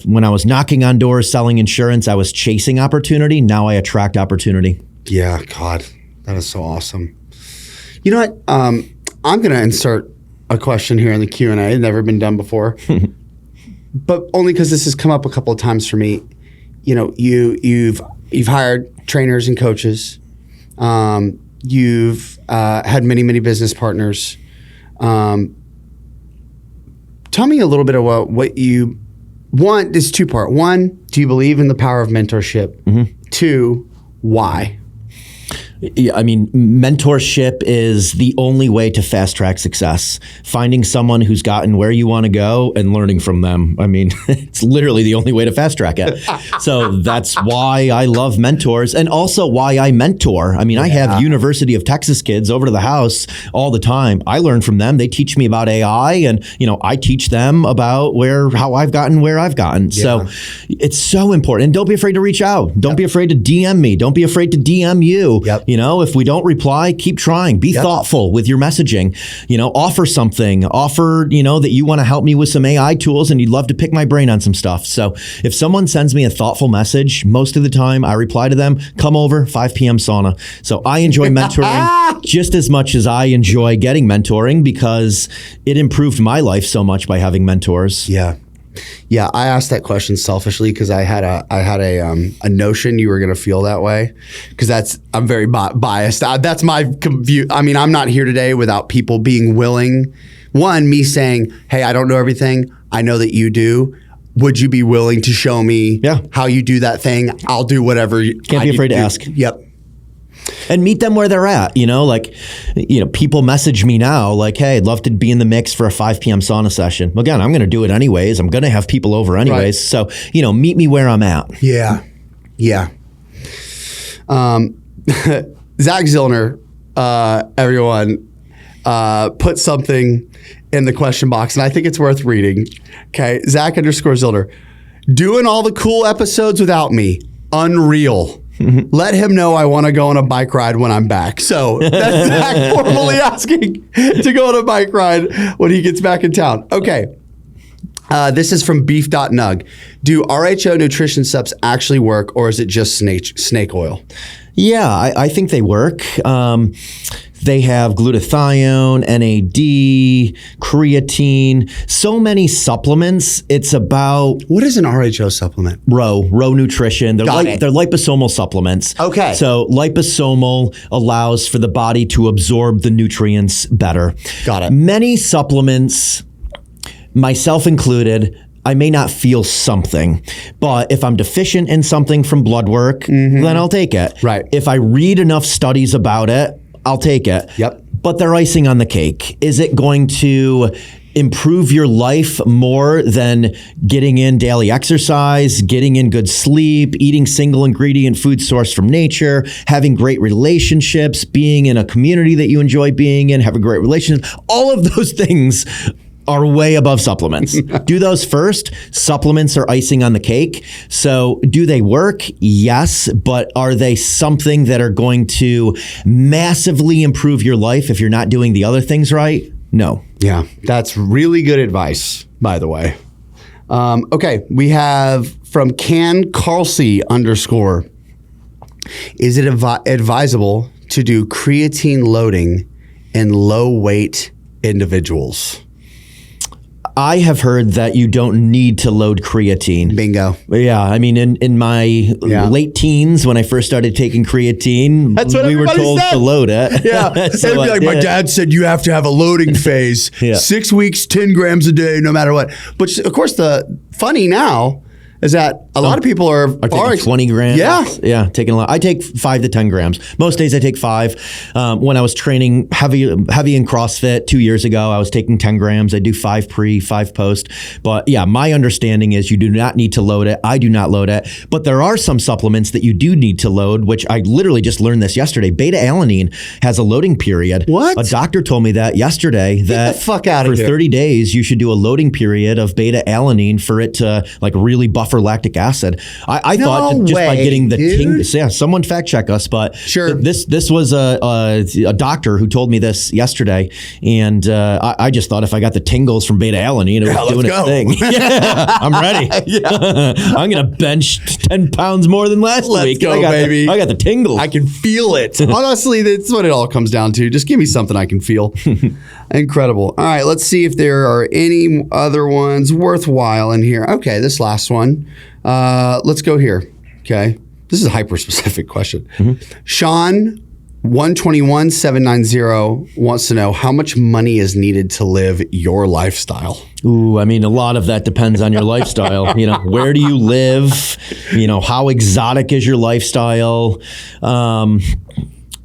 When I was knocking on doors selling insurance, I was chasing opportunity. Now I attract opportunity. Yeah, God, that is so awesome. You know what? I'm going to insert a question here in the Q&A. Never been done before, but only because this has come up a couple of times for me. You've hired trainers and coaches. You've had many business partners. Tell me a little bit about what you want. This is two-part. One, do you believe in the power of mentorship? 2, why? Yeah, I mean, mentorship is the only way to fast track success. Finding someone who's gotten where you want to go and learning from them. I mean, it's literally the only way to fast track it. So that's why I love mentors, and also why I mentor. I mean, I have University of Texas kids over to the house all the time. I learn from them. They teach me about AI, and I teach them about how I've gotten where I've gotten. So it's so important. And don't be afraid to reach out. Don't be afraid to DM me. Don't be afraid to DM you. If we don't reply, keep trying. Be thoughtful with your messaging. Offer something. Offer, that you want to help me with some AI tools and you'd love to pick my brain on some stuff. So if someone sends me a thoughtful message, most of the time I reply to them, come over, 5 p.m. sauna. So I enjoy mentoring just as much as I enjoy getting mentoring because it improved my life so much by having mentors. Yeah, I asked that question selfishly because I had a notion you were going to feel that way because I'm very biased. That's my view. I mean, I'm not here today without people being willing. One, me saying, "Hey, I don't know everything. I know that you do. Would you be willing to show me how you do that thing? I'll do whatever." Can't be afraid to ask. Yep. And meet them where they're at, people message me now like, hey, I'd love to be in the mix for a 5 p.m. sauna session. Again, I'm going to do it anyways. I'm going to have people over anyways. Right. So, meet me where I'm at. Yeah. Zach Zillner, everyone, put something in the question box, and I think it's worth reading. Okay. Zach_Zillner. Doing all the cool episodes without me. Unreal. Let him know I want to go on a bike ride when I'm back. So that's Zach formally asking to go on a bike ride when he gets back in town. Okay. This is from beef.nug. Do RHO Nutrition Subs actually work or is it just snake oil? Yeah, I think they work. They have glutathione, NAD, creatine, so many supplements. It's about... What is an RHO supplement? RHO Nutrition. They're liposomal supplements. Okay. So liposomal allows for the body to absorb the nutrients better. Got it. Many supplements, myself included, I may not feel something, but if I'm deficient in something from blood work, then I'll take it. Right. If I read enough studies about it, I'll take it. Yep. But they're icing on the cake. Is it going to improve your life more than getting in daily exercise, getting in good sleep, eating single ingredient food sourced from nature, having great relationships, being in a community that you enjoy being in, have a great relationship? All of those things are way above supplements. Do those first. Supplements are icing on the cake. So do they work? Yes. But are they something that are going to massively improve your life if you're not doing the other things right? No. Yeah, that's really good advice, by the way. Okay, we have from CanCarlsey _ is it advisable to do creatine loading in low weight individuals? I have heard that you don't need to load creatine. Bingo. Yeah, I mean, in my late teens, when I first started taking creatine, that's what we were told to load it. Yeah, so it'd be like, my dad said you have to have a loading phase, 6 weeks, 10 grams a day, no matter what. But of course, the funny now is that a lot of people are taking 20 grams. Yeah, taking a lot. I take 5 to 10 grams. Most days I take 5. When I was training heavy in CrossFit 2 years ago, I was taking 10 grams. I do 5 pre, 5 post. But yeah, my understanding is you do not need to load it. I do not load it. But there are some supplements that you do need to load, which I literally just learned this yesterday. Beta-alanine has a loading period. What? A doctor told me that yesterday. Get the fuck out of here. For 30 days, you should do a loading period of beta-alanine for it to really buffer lactic acid. I thought just by getting the tingles. Yeah, someone fact check us, but sure. This was a doctor who told me this yesterday, and I just thought if I got the tingles from beta-alanine, it was doing its thing. Yeah, I'm ready. I'm gonna bench 10 pounds more than last week. Go, baby. I got the tingles. I can feel it. Honestly, that's what it all comes down to. Just give me something I can feel. Incredible. All right, let's see if there are any other ones worthwhile in here. Okay, this last one. Let's go here. Okay. This is a hyper-specific question. Sean 121790 wants to know how much money is needed to live your lifestyle. Ooh, I mean, a lot of that depends on your lifestyle. Where do you live? How exotic is your lifestyle?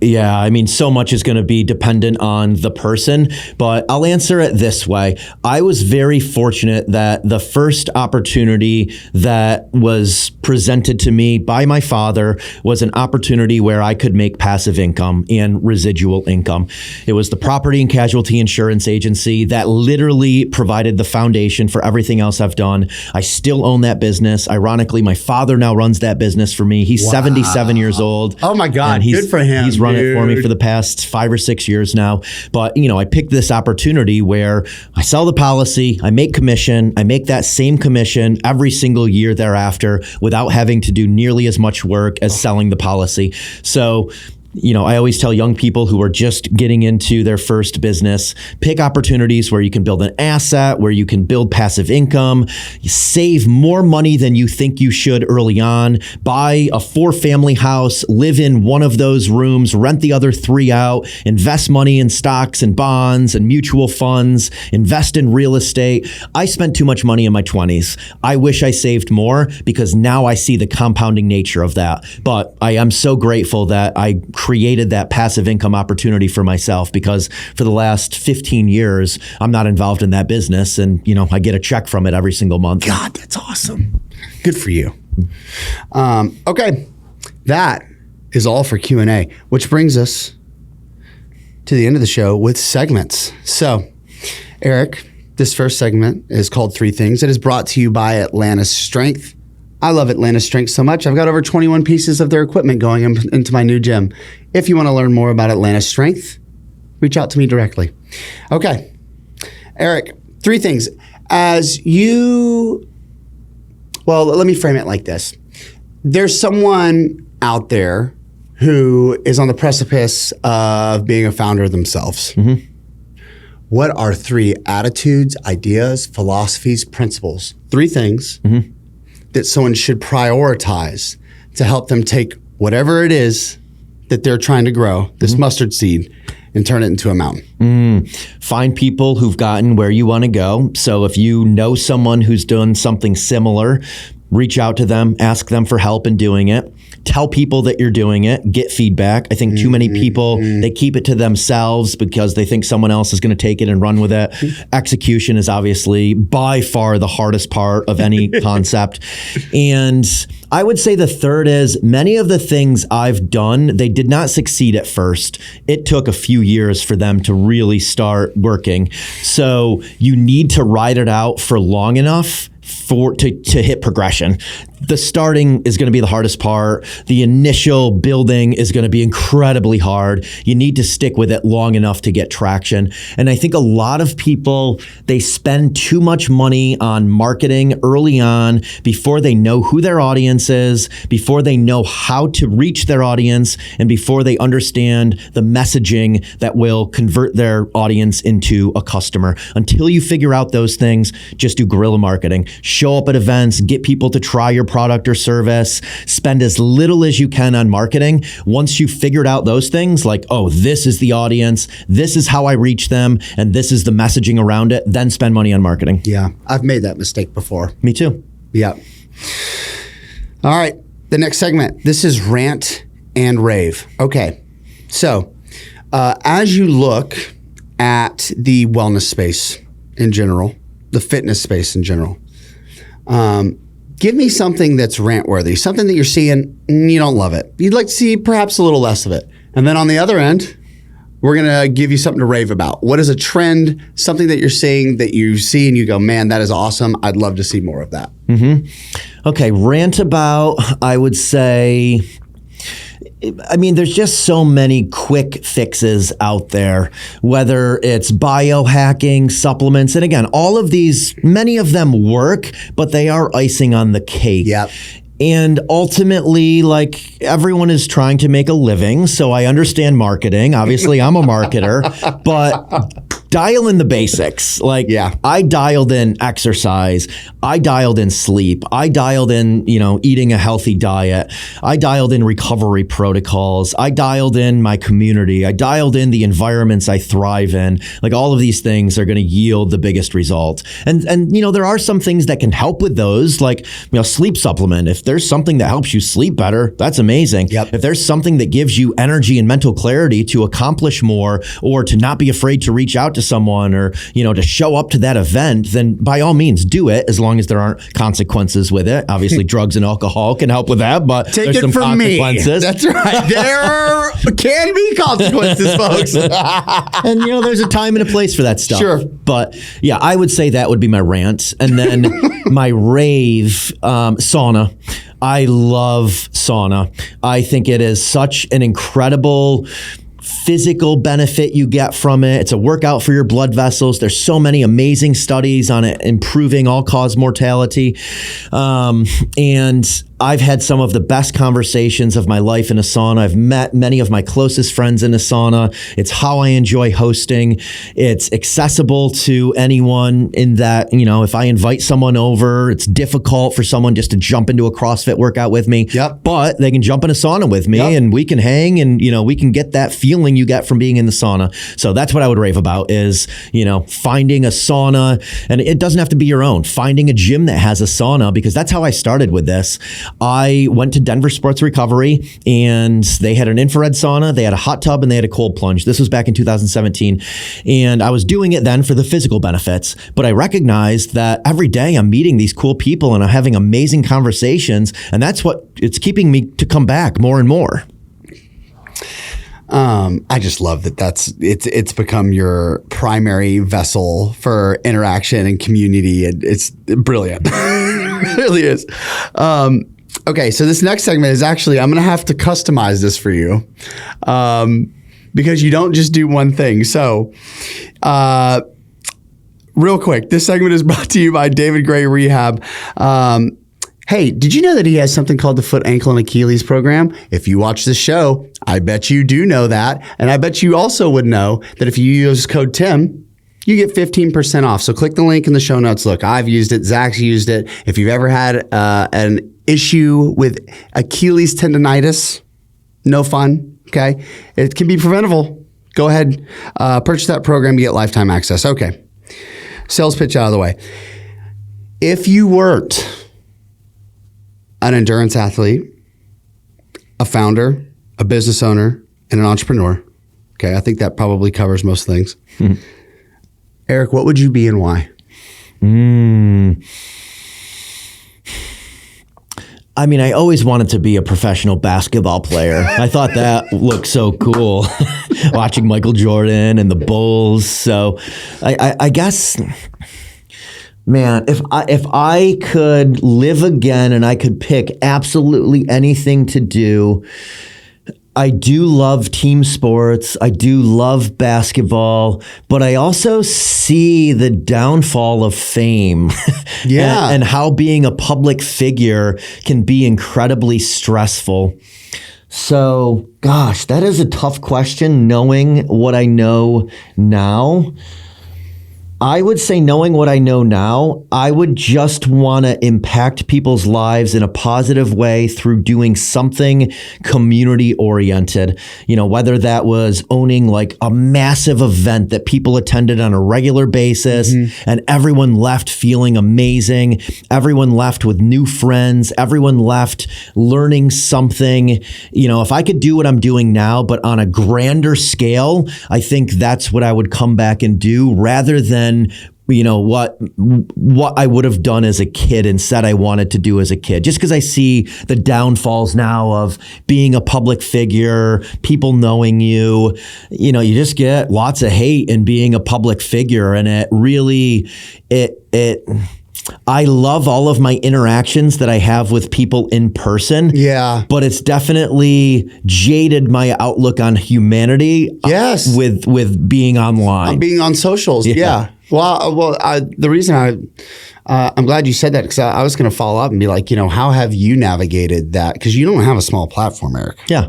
Yeah, I mean, so much is going to be dependent on the person, but I'll answer it this way. I was very fortunate that the first opportunity that was presented to me by my father was an opportunity where I could make passive income and residual income. It was the property and casualty insurance agency that literally provided the foundation for everything else I've done. I still own that business. Ironically, my father now runs that business for me. He's 77 years old. Oh my God, good for him. He's running run it for me for the past 5 or 6 years now. But, I picked this opportunity where I sell the policy, I make commission, I make that same commission every single year thereafter without having to do nearly as much work as selling the policy. So, I always tell young people who are just getting into their first business, pick opportunities where you can build an asset, where you can build passive income, you save more money than you think you should early on, buy a 4-family house, live in one of those rooms, rent the other 3 out, invest money in stocks and bonds and mutual funds, invest in real estate. I spent too much money in my 20s. I wish I saved more because now I see the compounding nature of that. But I am so grateful that I created that passive income opportunity for myself, because for the last 15 years, I'm not involved in that business. And, I get a check from it every single month. God, that's awesome. Good for you. Okay. That is all for Q&A, which brings us to the end of the show with segments. So, Eric, this first segment is called 3 Things. It is brought to you by Atlantis Strength. I love Atlantis Strength so much. I've got over 21 pieces of their equipment going into my new gym. If you want to learn more about Atlantis Strength, reach out to me directly. Okay. Eric, 3 things. Let me frame it like this. There's someone out there who is on the precipice of being a founder themselves. Mm-hmm. What are 3 attitudes, ideas, philosophies, principles? 3 things that someone should prioritize to help them take whatever it is that they're trying to grow, this mustard seed, and turn it into a mountain. Find people who've gotten where you want to go. So if you know someone who's done something similar, reach out to them, ask them for help in doing it. Tell people that you're doing it, get feedback. I think too many people, they keep it to themselves because they think someone else is going to take it and run with it. Execution is obviously by far the hardest part of any concept. And I would say the third is many of the things I've done, they did not succeed at first. It took a few years for them to really start working. So you need to ride it out for long enough to hit progression. The starting is going to be the hardest part. The initial building is going to be incredibly hard. You need to stick with it long enough to get traction. And I think a lot of people, they spend too much money on marketing early on before they know who their audience is, before they know how to reach their audience, and before they understand the messaging that will convert their audience into a customer. Until you figure out those things, just do guerrilla marketing. Show up at events, get people to try your product or service, spend as little as you can on marketing. Once you've figured out those things, like, oh, this is the audience, this is how I reach them, and this is the messaging around it, then spend money on marketing. Yeah, I've made that mistake before. Me too. Yeah. All right, the next segment. This is Rant and Rave. Okay, so as you look at the wellness space in general, the fitness space in general, give me something that's rant-worthy, something that you're seeing and you don't love it. You'd like to see perhaps a little less of it. And then on the other end, we're going to give you something to rave about. What is a trend, something that you're seeing that you see and you go, man, that is awesome. I'd love to see more of that. Mm-hmm. Okay, rant about, I would say, there's just so many quick fixes out there, whether it's biohacking, supplements. And again, all of these, many of them work, but they are icing on the cake. Yep. And ultimately, like, everyone is trying to make a living. So I understand marketing. Obviously, I'm a marketer, but dial in the basics. Like, yeah. I dialed in exercise. I dialed in sleep. I dialed in, eating a healthy diet. I dialed in recovery protocols. I dialed in my community. I dialed in the environments I thrive in. Like, all of these things are going to yield the biggest result. And there are some things that can help with those, like, sleep supplement. If there's something that helps you sleep better, that's amazing. Yep. If there's something that gives you energy and mental clarity to accomplish more, or to not be afraid to reach out to someone, or, to show up to that event, then by all means do it, as long as there aren't consequences with it. Obviously, drugs and alcohol can help with that, but take there's it some from consequences. Me. That's right. There can be consequences, folks. And, there's a time and a place for that stuff. Sure. But yeah, I would say that would be my rant. And then my rave, sauna. I love sauna. I think it is such an incredible physical benefit you get from it. It's a workout for your blood vessels. There's so many amazing studies on it improving all-cause mortality. And I've had some of the best conversations of my life in a sauna. I've met many of my closest friends in a sauna. It's how I enjoy hosting. It's accessible to anyone in that, if I invite someone over, it's difficult for someone just to jump into a CrossFit workout with me. Yep. But they can jump in a sauna with me and we can hang and, we can get that feeling you get from being in the sauna. So that's what I would rave about is, finding a sauna, and it doesn't have to be your own, finding a gym that has a sauna, because that's how I started with this. I went to Denver Sports Recovery and they had an infrared sauna, they had a hot tub, and they had a cold plunge. This was back in 2017. And I was doing it then for the physical benefits, but I recognized that every day I'm meeting these cool people and I'm having amazing conversations. And that's what it's keeping me to come back more and more. I just love that it's become your primary vessel for interaction and community. It's brilliant. It really is. Okay, so this next segment is actually, I'm going to have to customize this for you because you don't just do one thing. So real quick, this segment is brought to you by David Gray Rehab. Hey, did you know that he has something called the Foot, Ankle, and Achilles program? If you watch this show, I bet you do know that. And I bet you also would know that if you use code TIM, you get 15% off. So click the link in the show notes. Look, I've used it. Zach's used it. If you've ever had an issue with Achilles tendonitis, no fun, okay? It can be preventable. Go ahead, purchase that program, you get lifetime access. Okay, sales pitch out of the way. If you weren't an endurance athlete, a founder, a business owner, and an entrepreneur, okay, I think that probably covers most things. Eric, what would you be and why? I mean, I always wanted to be a professional basketball player. I thought that looked so cool, watching Michael Jordan and the Bulls. So I guess, man, if I could live again and I could pick absolutely anything to do, I do love team sports. I do love basketball, but I also see the downfall of fame. Yeah. and how being a public figure can be incredibly stressful. So, gosh, that is a tough question, knowing what I know now. I would say, knowing what I know now, I would just want to impact people's lives in a positive way through doing something community oriented. Whether that was owning like a massive event that people attended on a regular basis and everyone left feeling amazing. Everyone left with new friends. Everyone left learning something. If I could do what I'm doing now, but on a grander scale, I think that's what I would come back and do, rather than what I would have done as a kid and said I wanted to do as a kid, just because I see the downfalls now of being a public figure, people knowing you. You just get lots of hate in being a public figure, and it really I love all of my interactions that I have with people in person. Yeah. But it's definitely jaded my outlook on humanity. Yes. With being online. Being on socials. Yeah. Well, the reason I'm glad you said that, because I was going to follow up and be like, how have you navigated that? Because you don't have a small platform, Eric. Yeah.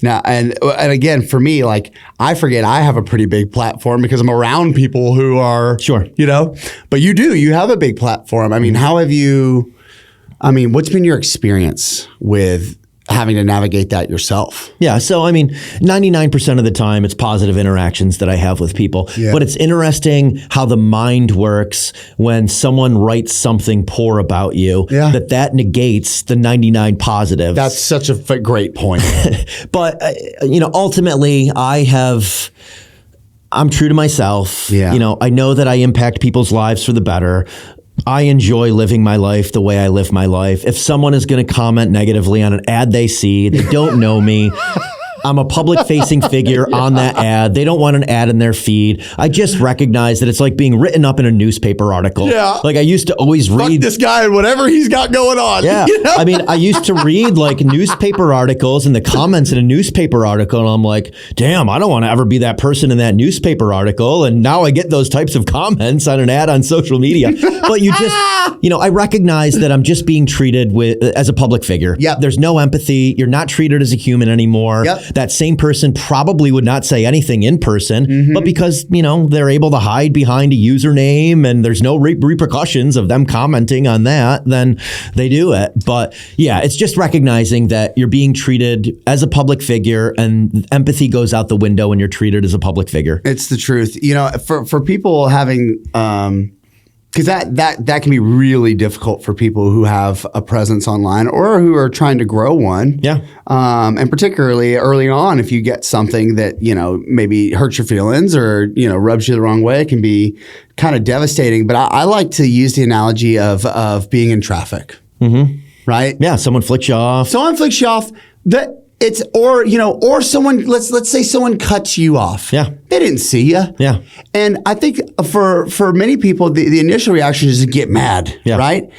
Now, and again, for me, like, I forget I have a pretty big platform because I'm around people who are, sure, but you have a big platform. I mean, what's been your experience with having to navigate that yourself? Yeah. So, 99% of the time it's positive interactions that I have with people, but it's interesting how the mind works when someone writes something poor about you, that negates the 99 positives. That's such a great point. But, ultimately I'm true to myself. Yeah. I know that I impact people's lives for the better. I enjoy living my life the way I live my life. If someone is going to comment negatively on an ad they see, they don't know me, I'm a public facing figure on that ad. They don't want an ad in their feed. I just recognize that it's like being written up in a newspaper article. Yeah. Like I used to always read Fuck this guy and whatever he's got going on. Yeah. You know? I mean, I used to read like newspaper articles and the comments in a newspaper article. And I'm like, damn, I don't want to ever be that person in that newspaper article. And now I get those types of comments on an ad on social media. But you just, I recognize that I'm just being treated as a public figure. Yep. There's no empathy. You're not treated as a human anymore. Yep. That same person probably would not say anything in person, but because, they're able to hide behind a username and there's no repercussions of them commenting on that, then they do it. But yeah, it's just recognizing that you're being treated as a public figure and empathy goes out the window when you're treated as a public figure. It's the truth. For people having, because that can be really difficult for people who have a presence online or who are trying to grow one. Yeah. And particularly early on, if you get something that, maybe hurts your feelings or, rubs you the wrong way, it can be kind of devastating. But I like to use the analogy of being in traffic. Mm-hmm. Right? Yeah. Someone flicks you off. Or someone, let's say someone cuts you off. Yeah. They didn't see you. Yeah. And I think for many people, the initial reaction is to get mad, Yeah. right?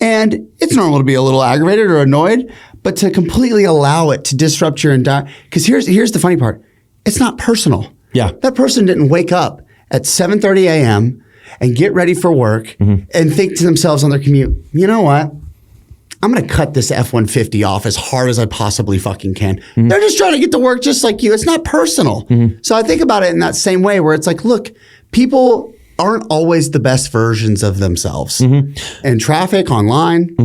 And it's normal to be a little aggravated or annoyed, but to completely allow it to disrupt your entire, because here's the funny part. It's not personal. Yeah. That person didn't wake up at 7:30 a.m. and get ready for work and think to themselves on their commute, you know what? I'm going to cut this F-150 off as hard as I possibly fucking can. They're just trying to get to work just like you. It's not personal. So I think about it in that same way where it's like, look, people aren't always the best versions of themselves. In traffic, online,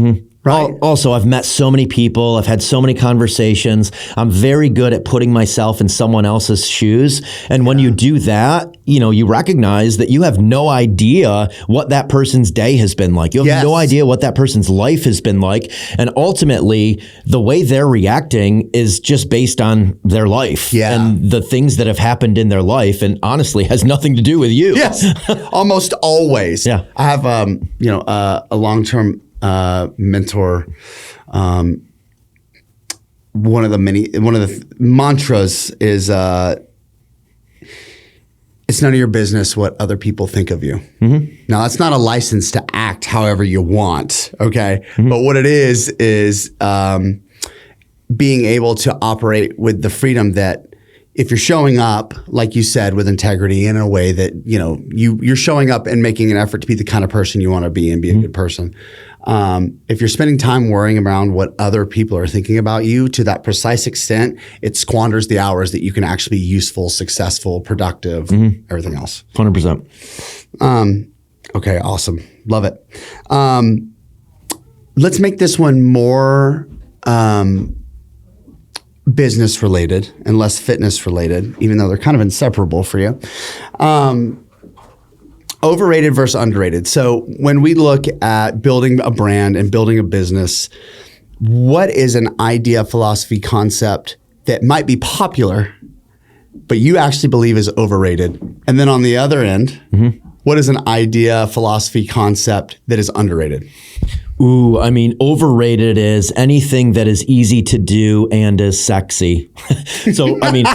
right? Also, I've met so many people. I've had so many conversations. I'm very good at putting myself in someone else's shoes. And when you do that, you recognize that you have no idea what that person's day has been like. You have no idea what that person's life has been like. And ultimately, the way they're reacting is just based on their life and the things that have happened in their life. And honestly, has nothing to do with you. Yes, almost always. Yeah. I have, a long-term mentor. One of the mantras is, it's none of your business what other people think of you. Now, that's not a license to act however you want, okay? But what it is being able to operate with the freedom that if you're showing up, like you said, with integrity in a way that, you're showing up and making an effort to be the kind of person you want to be and be a good person. If you're spending time worrying around what other people are thinking about you to that precise extent, it squanders the hours that you can actually be useful, successful, productive, everything else. 100%. Okay, awesome. Love it. Let's make this one more business related and less fitness related, even though they're kind of inseparable for you. Overrated versus underrated. So when we look at building a brand and building a business, what is an idea, philosophy, concept that might be popular, but you actually believe is overrated? And then on the other end, what is an idea, philosophy, concept that is underrated? Ooh, I mean, overrated is anything that is easy to do and is sexy. So, I mean,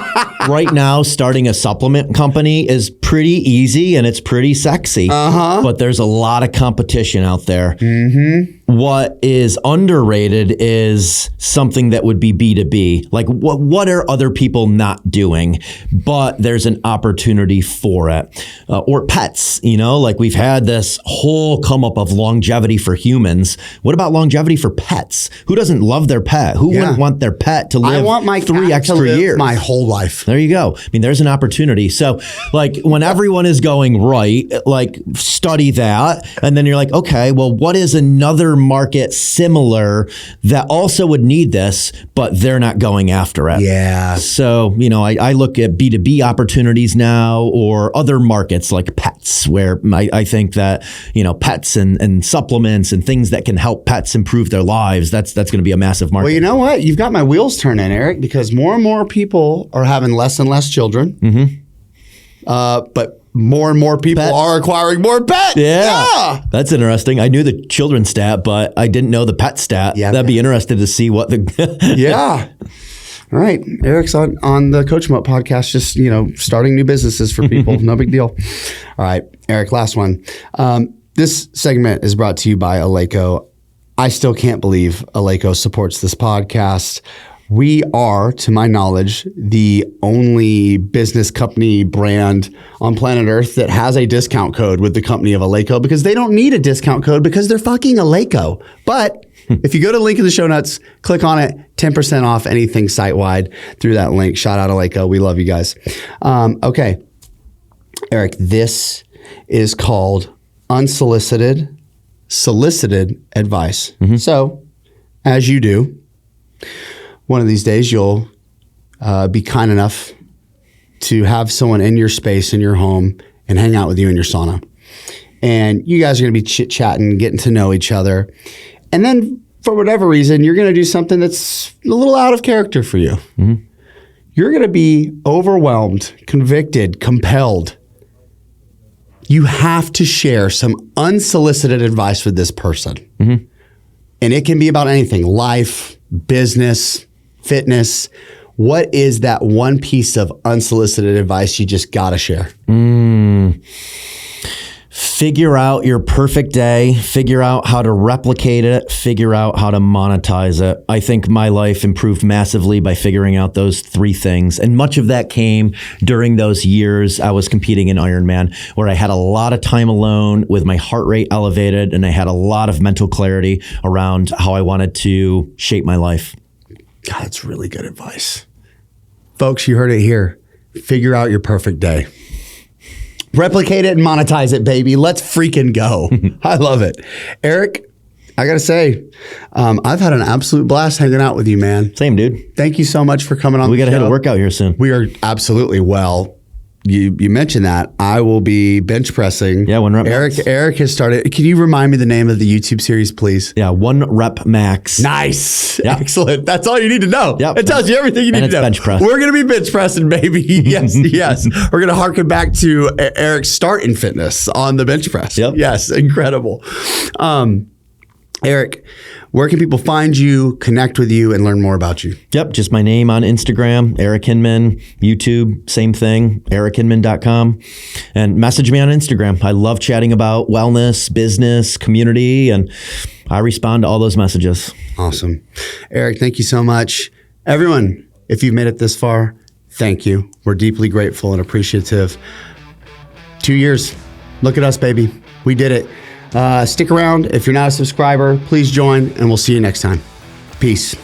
right now, starting a supplement company is pretty easy and it's pretty sexy. But there's a lot of competition out there. What is underrated is something that would be B2B. Like, what are other people not doing? But there's an opportunity for it. Or pets, like we've had this whole come up of longevity for humans. What about longevity for pets? Who doesn't love their pet? Who wouldn't want their pet to live I want my 3 cat extra to live years? my whole life. There you go. I mean, there's an opportunity. So like when everyone is going right, like study that. And then you're like, okay, well, what is another market similar that also would need this, but they're not going after it? Yeah. So, I look at B2B opportunities now or other markets like pets where I think that, pets and supplements and things that can help pets improve their lives, that's going to be a massive market. Well, you know what? You've got my wheels turning, Eric, because more and more people are having less and less children. But more and more people are acquiring more pets. Yeah. That's interesting. I knew the children's stat, but I didn't know the pet stat. Yeah. That'd be interesting to see what the... Yeah. All right. Eric's on the Coach 'em Up podcast, just, starting new businesses for people. No big deal. All right. Eric, last one. This segment is brought to you by Eleiko. I still can't believe Eleiko supports this podcast. We are, to my knowledge, the only business company brand on planet Earth that has a discount code with the company of Eleiko, because they don't need a discount code because they're fucking Eleiko. But if you go to the link in the show notes, click on it, 10% off anything site-wide through that link. Shout out Eleiko. We love you guys. Okay. Eric, this is called solicited advice. So, as you do, one of these days you'll be kind enough to have someone in your space, in your home, and hang out with you in your sauna. And you guys are going to be chit-chatting, getting to know each other. And then, for whatever reason, you're going to do something that's a little out of character for you. You're going to be overwhelmed, convicted, compelled. You have to share some unsolicited advice with this person. And it can be about anything: life, business, fitness. What is that one piece of unsolicited advice you just got to share? Figure out your perfect day, figure out how to replicate it, figure out how to monetize it. I think my life improved massively by figuring out those three things. And much of that came during those years I was competing in Iron Man, where I had a lot of time alone with my heart rate elevated, and I had a lot of mental clarity around how I wanted to shape my life. God, that's really good advice. Folks, you heard it here. Figure out your perfect day. Replicate it and monetize it, baby. Let's freaking go. I love it. Eric, I got to say, I've had an absolute blast hanging out with you, man. Same, dude. Thank you so much for coming on We the got to show. hit a workout here soon. We are absolutely well. You mentioned that. I will be bench pressing. Yeah, 1 rep max. Eric has started. Can you remind me the name of the YouTube series, please? Yeah, 1 rep max. Nice. Yep. Excellent. That's all you need to know. Yep. It tells you everything you need to know. bench press. We're going to be bench pressing, baby. Yes, yes. We're going to harken back to Eric's start in fitness on the bench press. Yep. Yes, incredible. Eric, where can people find you, connect with you, and learn more about you? Yep, just my name on Instagram, Eric Hinman, YouTube, same thing, erichinman.com, and message me on Instagram. I love chatting about wellness, business, community, and I respond to all those messages. Awesome. Eric, thank you so much. Everyone, if you've made it this far, thank you. We're deeply grateful and appreciative. 2 years. Look at us, baby. We did it. Stick around. If you're not a subscriber, please join, and we'll see you next time. Peace.